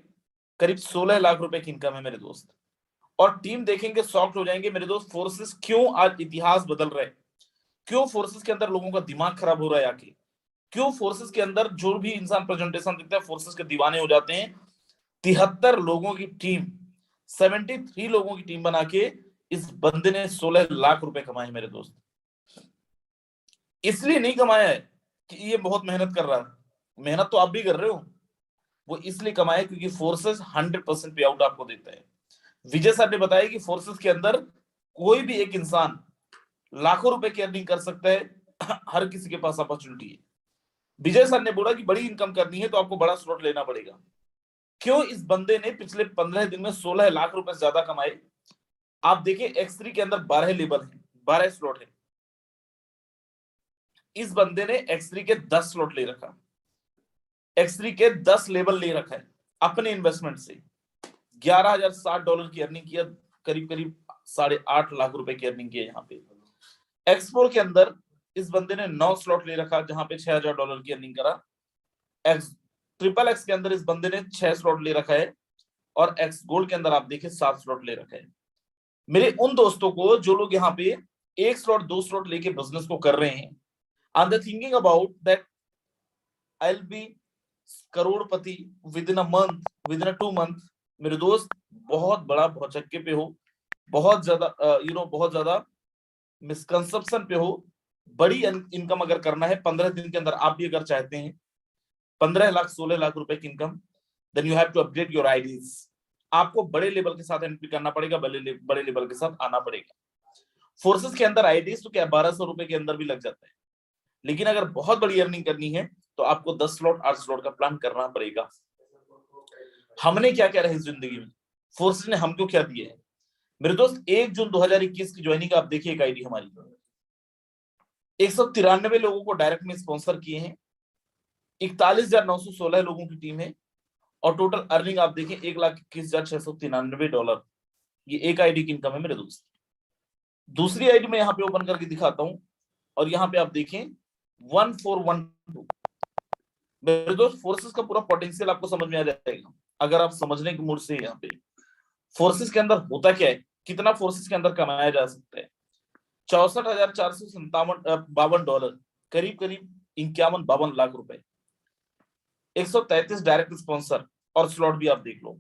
करीब 16 लाख रुपए की इनकम है मेरे दोस्त। और टीम देखेंगे शॉक्ड हो जाएंगे मेरे दोस्त। फोर्सेस क्यों आज इतिहास बदल रहे हैं, क्यों फोर्सेस के अंदर लोगों का दिमाग खराब हो रहा है आके, क्यों फोर्सेस के अंदर जो भी इंसान प्रेजेंटेशन देखता है फोर्सेस के दीवाने हो जाते हैं। 73 लोगों की टीम, 73 लोगों की टीम बना के इस बंदे ने 16 लाख रुपए कमाए मेरे दोस्त। इसलिए नहीं कमाया है कि ये बहुत मेहनत कर रहा है, मेहनत तो आप भी कर रहे हो। वो इसलिए कमाया क्योंकि फोर्सेस 100% पे आउट आपको देता है। विजय सर ने बताया कि फोर्सेस के अंदर कोई भी एक इंसान लाखों रुपए की अर्निंग कर सकता है। हर किसी के पास अपॉर्चुनिटी है। विजय सर ने बोला कि बड़ी इनकम करनी है तो आपको बड़ा स्लॉट लेना पड़ेगा। क्यों इस बंदे ने पिछले 15 दिन में 16 लाख रुपए से ज्यादा कमाए? आप देखिए, X3 के अंदर 12 लेवल है, 12 स्लॉट है। इस बंदे ने X3 के 10 स्लॉट ले रखा, X3 के 10 लेवल ले रखा है अपने इन्वेस्टमेंट से। $11,060 की अर्निंग किया, करीब करीब 8.5 लाख रुपए की अर्निंग किया यहाँ पे। X4 के अंदर इस बंदे ने 9 स्लॉट ले रखा, जहां पे $6,000 की अर्निंग करा। XXX के अंदर इस बंदे ने 6 स्लॉट ले रखा है, और X गोल्ड के अंदर आप देखें 7 स्लॉट ले रखा है। मेरे उन दोस्तों को जो लोग यहाँ पे 1 स्लॉट 2 स्लॉट लेके बिजनेस को कर रहे हैं, I am thinking about that I will be Crorepati with in a month, with in a 2 month. मेरे दोस्त, बहुत बड़ा भौचक्के पे हो, बहुत ज्यादा बहुत ज्यादा मिसकंसेप्शन पे हो। बड़ी इनकम अगर करना है 15 दिन के अंदर, आप भी अगर चाहते हैं 15 लाख 16 लाख रुपए की income, then you have to update your IDs. आपको बड़े लेवल के साथ एंट्री करना पड़ेगा, बड़े लेवल के साथ आना पड़ेगा। फोर्सेस के अंदर आईडीज तो क्या 1200 रुपए के अंदर भी लग जाता है। लेकिन अगर बहुत बड़ी अर्निंग करनी है तो आपको 10 स्लॉट 8 स्लॉट का प्लान करना पड़ेगा। हमने क्या क्या रहा इस जिंदगी में, फोर्सेस ने हमको क्या दिए है? मेरे दोस्त, 1 जून 2021 की ज्वाइनिंग आप देखिए, एक आईडी हमारी 193 लोगों को डायरेक्ट में स्पॉन्सर किए हैं। 41,916 लोगों की टीम है, और टोटल अर्निंग आप देखें $1,21,693। ये एक आईडी की इनकम है मेरे दोस्त। दूसरी आईडी मैं यहाँ पे ओपन करके दिखाता हूं, और यहाँ पे आप देखें 1412। मेरे दोस्त, फोर्सेस का पूरा पोटेंशियल आपको समझ में आ जाएगा अगर आप समझने के मूड से। यहाँ पे फोर्सेस के अंदर होता क्या है, कितना फोर्सेस के अंदर कमाया जा सकता है। $64,452, करीब करीब 51-52 लाख रुपए। 133 डायरेक्ट स्पॉन्सर, और स्लॉट भी आप देख लो।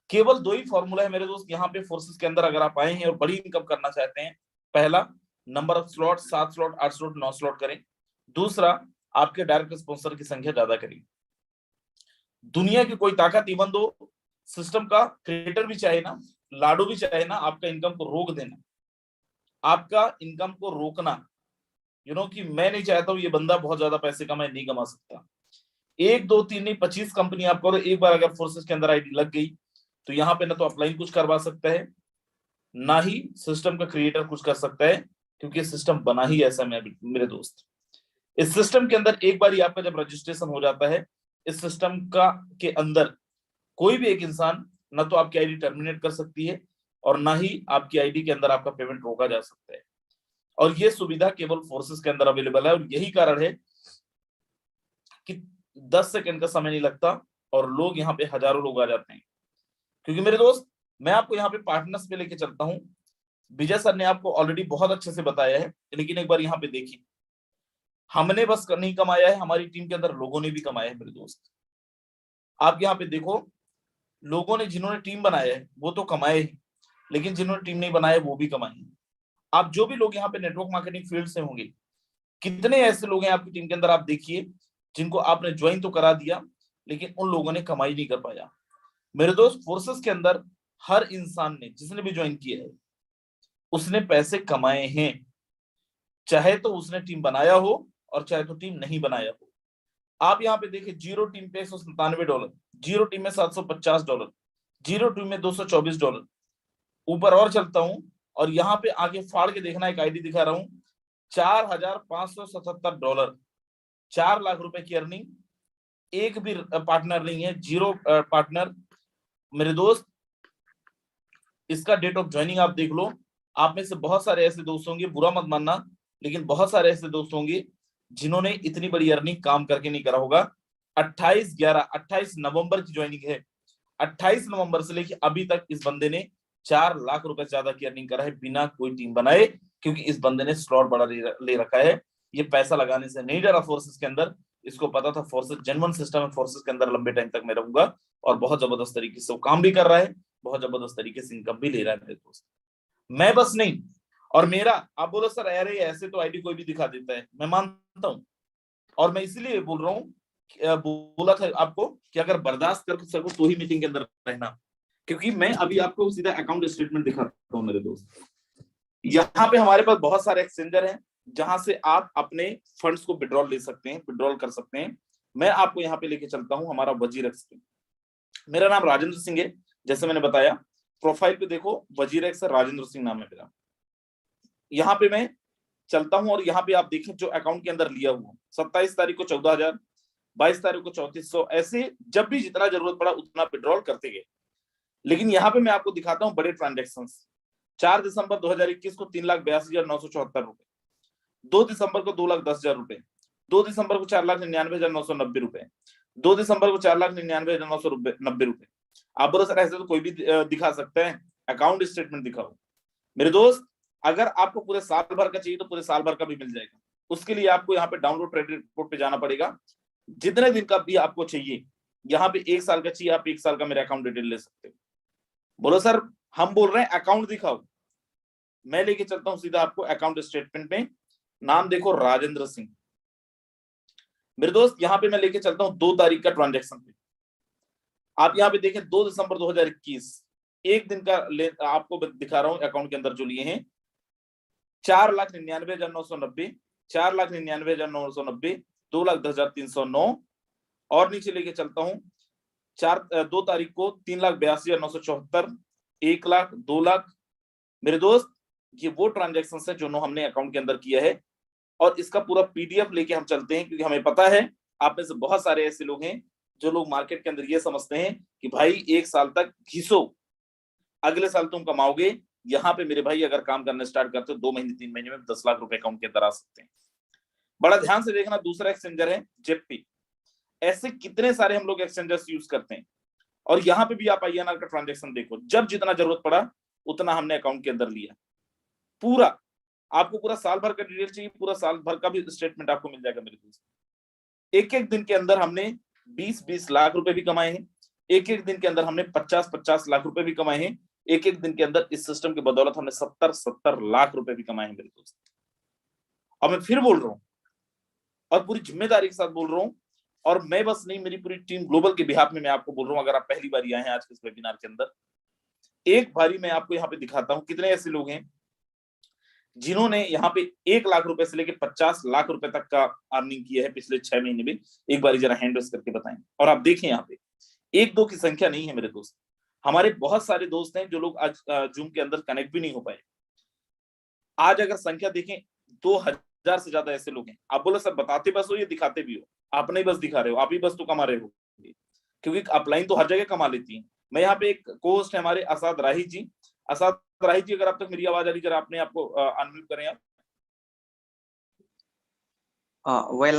केवल 2 ही फॉर्मूला है मेरे दोस्त यहाँ पे फोर्सेस के अंदर, अगर आप आए हैं और बड़ी इनकम करना चाहते हैं। पहला, number of slot 7 slot 8 slot 9 slot करें। दूसरा, आपके डायरेक्ट स्पॉन्सर की संख्या ज्यादा करेगी। दुनिया की कोई ताकत, इवन दो सिस्टम का क्रिएटर भी चाहे ना, लाडो भी चाहे ना, आपका इनकम को रोक देना, आपका इनकम को रोकना, कि मैं नहीं चाहता हूं ये बंदा बहुत ज्यादा पैसे कमाए, नहीं कमा सकता। 1 2 3 नहीं 25 कंपनी आप करो, एक बार अगर फोर्सेस के अंदर आईडी लग गई तो यहाँ पे ना तो अपलाइन कुछ करवा सकता है, ना ही सिस्टम का क्रिएटर कुछ कर सकता है, क्योंकि सिस्टम बना ही ऐसा है मेरे दोस्त। इस सिस्टम के अंदर एक बार ही आपका जब रजिस्ट्रेशन हो जाता है, इस सिस्टम का के अंदर कोई भी एक इंसान ना तो आपकी आईडी टर्मिनेट कर सकती है और ना ही आपकी आईडी के अंदर आपका पेमेंट रोका जा सकता है। और ये सुविधा केवल फोर्सेस के अंदर अवेलेबल है, और यही कारण है कि 10 सेकंड का समय नहीं लगता और लोग यहाँ पे हजारों लोग आ जाते हैं। क्योंकि मेरे दोस्त, मैं आपको यहाँ पे पार्टनर्स पे लेके चलता हूँ। विजय सर ने आपको ऑलरेडी बहुत अच्छे से बताया है, लेकिन एक बार यहाँ पे देखिए, हमने बस नहीं कमाया है, हमारी टीम के अंदर लोगों ने भी कमाया है मेरे दोस्त। आप यहाँ पे देखो, लोगों ने, जिन्होंने टीम बनाया है वो तो कमाए ही, लेकिन जिन्होंने टीम नहीं बनाया वो भी कमाए। आप जो भी लोग यहाँ पे नेटवर्क मार्केटिंग फील्ड से होंगे, कितने ऐसे लोग हैं आपकी टीम के अंदर, आप देखिए, जिनको आपने ज्वाइन तो करा दिया लेकिन उन लोगों ने कमाई नहीं कर पाया। मेरे दोस्त, फोर्सेस के अंदर हर इंसान ने, जिसने भी ज्वाइन किया है, उसने पैसे कमाए हैं, चाहे तो उसने टीम बनाया हो और चाहे तो टीम नहीं बनाया हो। आप यहाँ पे देखिए, जीरो टीम पे $197, जीरो टीम में $750, जीरो टीम में $224। ऊपर और चलता हूं और यहाँ पे आगे फाड़ के देखना, एक आईडी दिखा रहा हूं, $4,577, 4 लाख रुपए की अर्निंग। एक भी पार्टनर नहीं है, जीरो पार्टनर। मेरे दोस्त, इसका डेट ऑफ ज्वाइनिंग आप देख लो। आप में से बहुत सारे ऐसे दोस्त होंगे, बुरा मत मानना, लेकिन बहुत सारे ऐसे दोस्त होंगे जिन्होंने इतनी बड़ी अर्निंग काम करके नहीं करा होगा। 28 नवंबर की ज्वाइनिंग है। 28 नवंबर से लेके अभी तक इस बंदे ने 4 लाख रुपए से ज्यादा की अर्निंग करा है, बिना कोई टीम बनाए, क्योंकि इस बंदे ने स्लॉट बड़ा ले रखा है। ये पैसा लगाने से नहीं डरा फोर्सेस के अंदर, इसको पता था फोर्सेस जेन्युइन सिस्टम है, फोर्सेस के अंदर लंबे टाइम तक मैं रहूंगा, और बहुत जबरदस्त तरीके से वो काम भी कर रहा है, बहुत जबरदस्त तरीके से इनकम भी ले रहा है मेरे दोस्त। मैं बस नहीं, और मेरा, आप बोलो सर अरे ऐसे तो आईडी कोई भी दिखा देता है, मैं मानता हूं, और मैं इसलिए बोल रहा हूँ, बोला था आपको कि अगर बर्दाश्त कर सको तो ही मीटिंग के अंदर रहना, क्योंकि मैं अभी आपको सीधा अकाउंट स्टेटमेंट दिखाता हूँ मेरे दोस्त। यहाँ पे हमारे पास बहुत सारे एक्सचेंजर हैं जहां से आप अपने फंड्स को विड्रॉल ले सकते हैं, विड्रॉल कर सकते हैं। मैं आपको यहाँ पे लेके चलता हूँ हमारा वजीरेक्स पे। मेरा नाम राजेंद्र सिंह है, जैसे मैंने बताया, प्रोफाइल पे देखो वजीरेक्स राजेंद्र सिंह नाम है मेरा। यहाँ पे मैं चलता हूँ और यहाँ पे आप देखें जो अकाउंट के अंदर लिया हुआ, 27 तारीख को 14,000, 22 तारीख को 3400, ऐसे जब भी जितना जरूरत पड़ा उतना विड्रॉल करते गए। लेकिन यहाँ पे मैं आपको दिखाता हूँ बड़े ट्रांजेक्शन। 4 दिसंबर 2021 को 3,82,974 रुपए, 2 दिसंबर को 2,10,000 रुपए, 2 दिसंबर को 4,99,990 रुपए, 2 दिसंबर को 4,99,990 रुपए। आप बोलो सर ऐसे तो कोई भी दिखा सकता है, अकाउंट स्टेटमेंट दिखाओ। मेरे दोस्त, अगर आपको पूरे साल भर का चाहिए तो पूरे साल भर का भी मिल जाएगा। उसके लिए आपको यहाँ पे डाउनलोड क्रेडिट रिपोर्ट पे जाना पड़ेगा। जितने दिन का भी आपको चाहिए, यहाँ पे 1 साल का चाहिए, आप 1 साल का मेरे अकाउंट डिटेल ले सकते हो। बोलो सर हम बोल रहे हैं अकाउंट दिखाओ, मैं लेके चलता हूँ सीधा आपको अकाउंट स्टेटमेंट में। नाम देखो राजेंद्र सिंह। मेरे दोस्त, यहाँ पे मैं लेके चलता हूँ 2 तारीख का ट्रांजेक्शन पे। आप यहाँ पे देखें 2 दिसंबर 2021, एक दिन का आपको दिखा रहा हूँ अकाउंट के अंदर जो लिए हैं, 4,99,990, 4,99,990, 2,10,309, और नीचे लेके चलता हूँ 2 तारीख को 3,82,974, 1 लाख, 2 लाख। मेरे दोस्त, ये वो ट्रांजेक्शन है जो हमने अकाउंट के अंदर किया है, और इसका पूरा पीडीएफ लेके हम चलते हैं, क्योंकि हमें पता है आप में से बहुत सारे ऐसे लोग हैं जो लोग मार्केट के अंदर ये समझते हैं कि भाई 1 साल तक घिसो, अगले साल तुम कमाओगे। यहाँ पे मेरे भाई अगर काम करना स्टार्ट करते हो 2 महीने 3 महीने में 10 लाख रुपए अकाउंट के अंदर आ सकते हैं। बड़ा ध्यान से देखना, दूसरा एक्सचेंजर है जेपी। ऐसे कितने सारे हम लोग एक्सचेंजर्स यूज करते हैं, और यहाँ पे भी आप आईएनआर का ट्रांजेक्शन देखो, जब जितना जरूरत पड़ा उतना हमने अकाउंट के अंदर लिया। पूरा आपको पूरा साल भर का डिटेल चाहिए, पूरा साल भर का भी स्टेटमेंट आपको मिल जाएगा मेरे दोस्त। एक एक दिन के अंदर हमने 20-20 लाख रुपए भी कमाए हैं, एक एक दिन के अंदर हमने 50-50 लाख रुपए भी कमाए हैं, एक एक दिन के अंदर इस सिस्टम की बदौलत हमने 70-70 लाख रुपए भी कमाए हैं मेरे दोस्त। और मैं फिर बोल रहा हूं, और पूरी जिम्मेदारी के साथ बोल रहा हूँ। और मैं बस नहीं, मेरी पूरी टीम ग्लोबल के बिहाफ में मैं आपको बोल रहा हूँ, अगर आप पहली बार आए हैं आज के इस वेबिनार के अंदर, एक बारी मैं आपको यहाँ पे दिखाता हूँ कितने ऐसे लोग हैं जिन्होंने यहाँ पे 1 लाख रुपए से लेके 50 लाख रुपए तक का अर्निंग किया है पिछले 6 महीने में। एक बारी जरा हैंड रेस करके बताएं। और आप देखें यहाँ पे 1-2 की संख्या नहीं है मेरे दोस्त, हमारे बहुत सारे दोस्त हैं जो लोग आज जूम के अंदर कनेक्ट भी नहीं हो पाए। आज अगर संख्या देखें 2000 से ज्यादा ऐसे लोग हैं। आप बोलो सर बताते बस हो या दिखाते भी हो? आप नहीं बस दिखा रहे हो, आप ही बस तो कमा रहे हो, क्योंकि अपलाइन तो हर जगह कमा लेती है। मैं यहाँ पे एक को-होस्ट है हमारे असाद राही जी। असाद राही जी, अगर आप तक मेरी आवाज आ रही, जरा अपने आपको अनम्यूट करें आप। वेल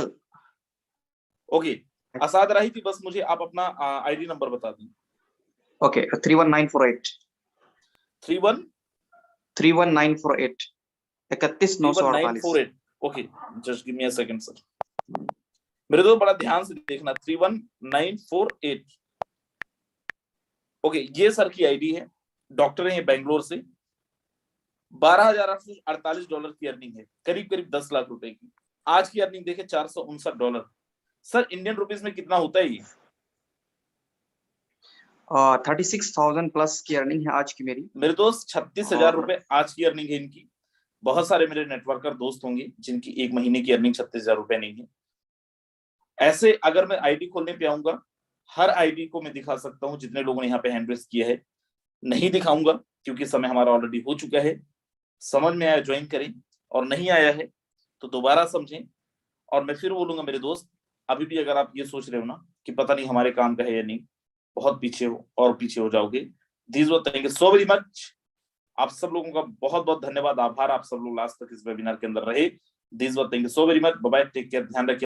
ओके, असाद राही जी, बस मुझे आप अपना आईडी नंबर बता दें। Okay 31948 31 31948 31948। Okay, just give me a second sir. मेरे तो बड़ा ध्यान से देखना, 31948। ओके, ये सर की आईडी है, डॉक्टर है, बेंगलोर से। $12,848 की अर्निंग है, करीब करीब 10 लाख रुपए की। आज की अर्निंग देखे $459। सर इंडियन रुपीस में कितना होता है ये? 36,000 प्लस की अर्निंग है आज की मेरी। मेरे दोस्त 36,000 रुपए आज की अर्निंग है इनकी। बहुत सारे मेरे नेटवर्कर दोस्त होंगे जिनकी एक महीने की अर्निंग 36,000 रुपए नहीं है। ऐसे अगर मैं आईडी खोलने पे आऊंगा, हर आईडी को मैं दिखा सकता हूं जितने लोगों ने यहाँ पे हैंड रेस किया है। नहीं दिखाऊंगा क्योंकि समय हमारा ऑलरेडी हो चुका है। समझ में आया ज्वाइन करें, और नहीं आया है तो दोबारा समझें। और मैं फिर बोलूंगा मेरे दोस्त, अभी भी अगर आप ये सोच रहे हो ना कि पता नहीं हमारे काम का है या नहीं, बहुत पीछे हो और पीछे हो जाओगे। This was, thank you so very much. आप सब लोगों का बहुत बहुत धन्यवाद, आभार। आप सब लोग लास्ट तक इस वेबिनार के अंदर रहे। This was, thank you so very much. Bye bye, take care, ध्यान रखिए।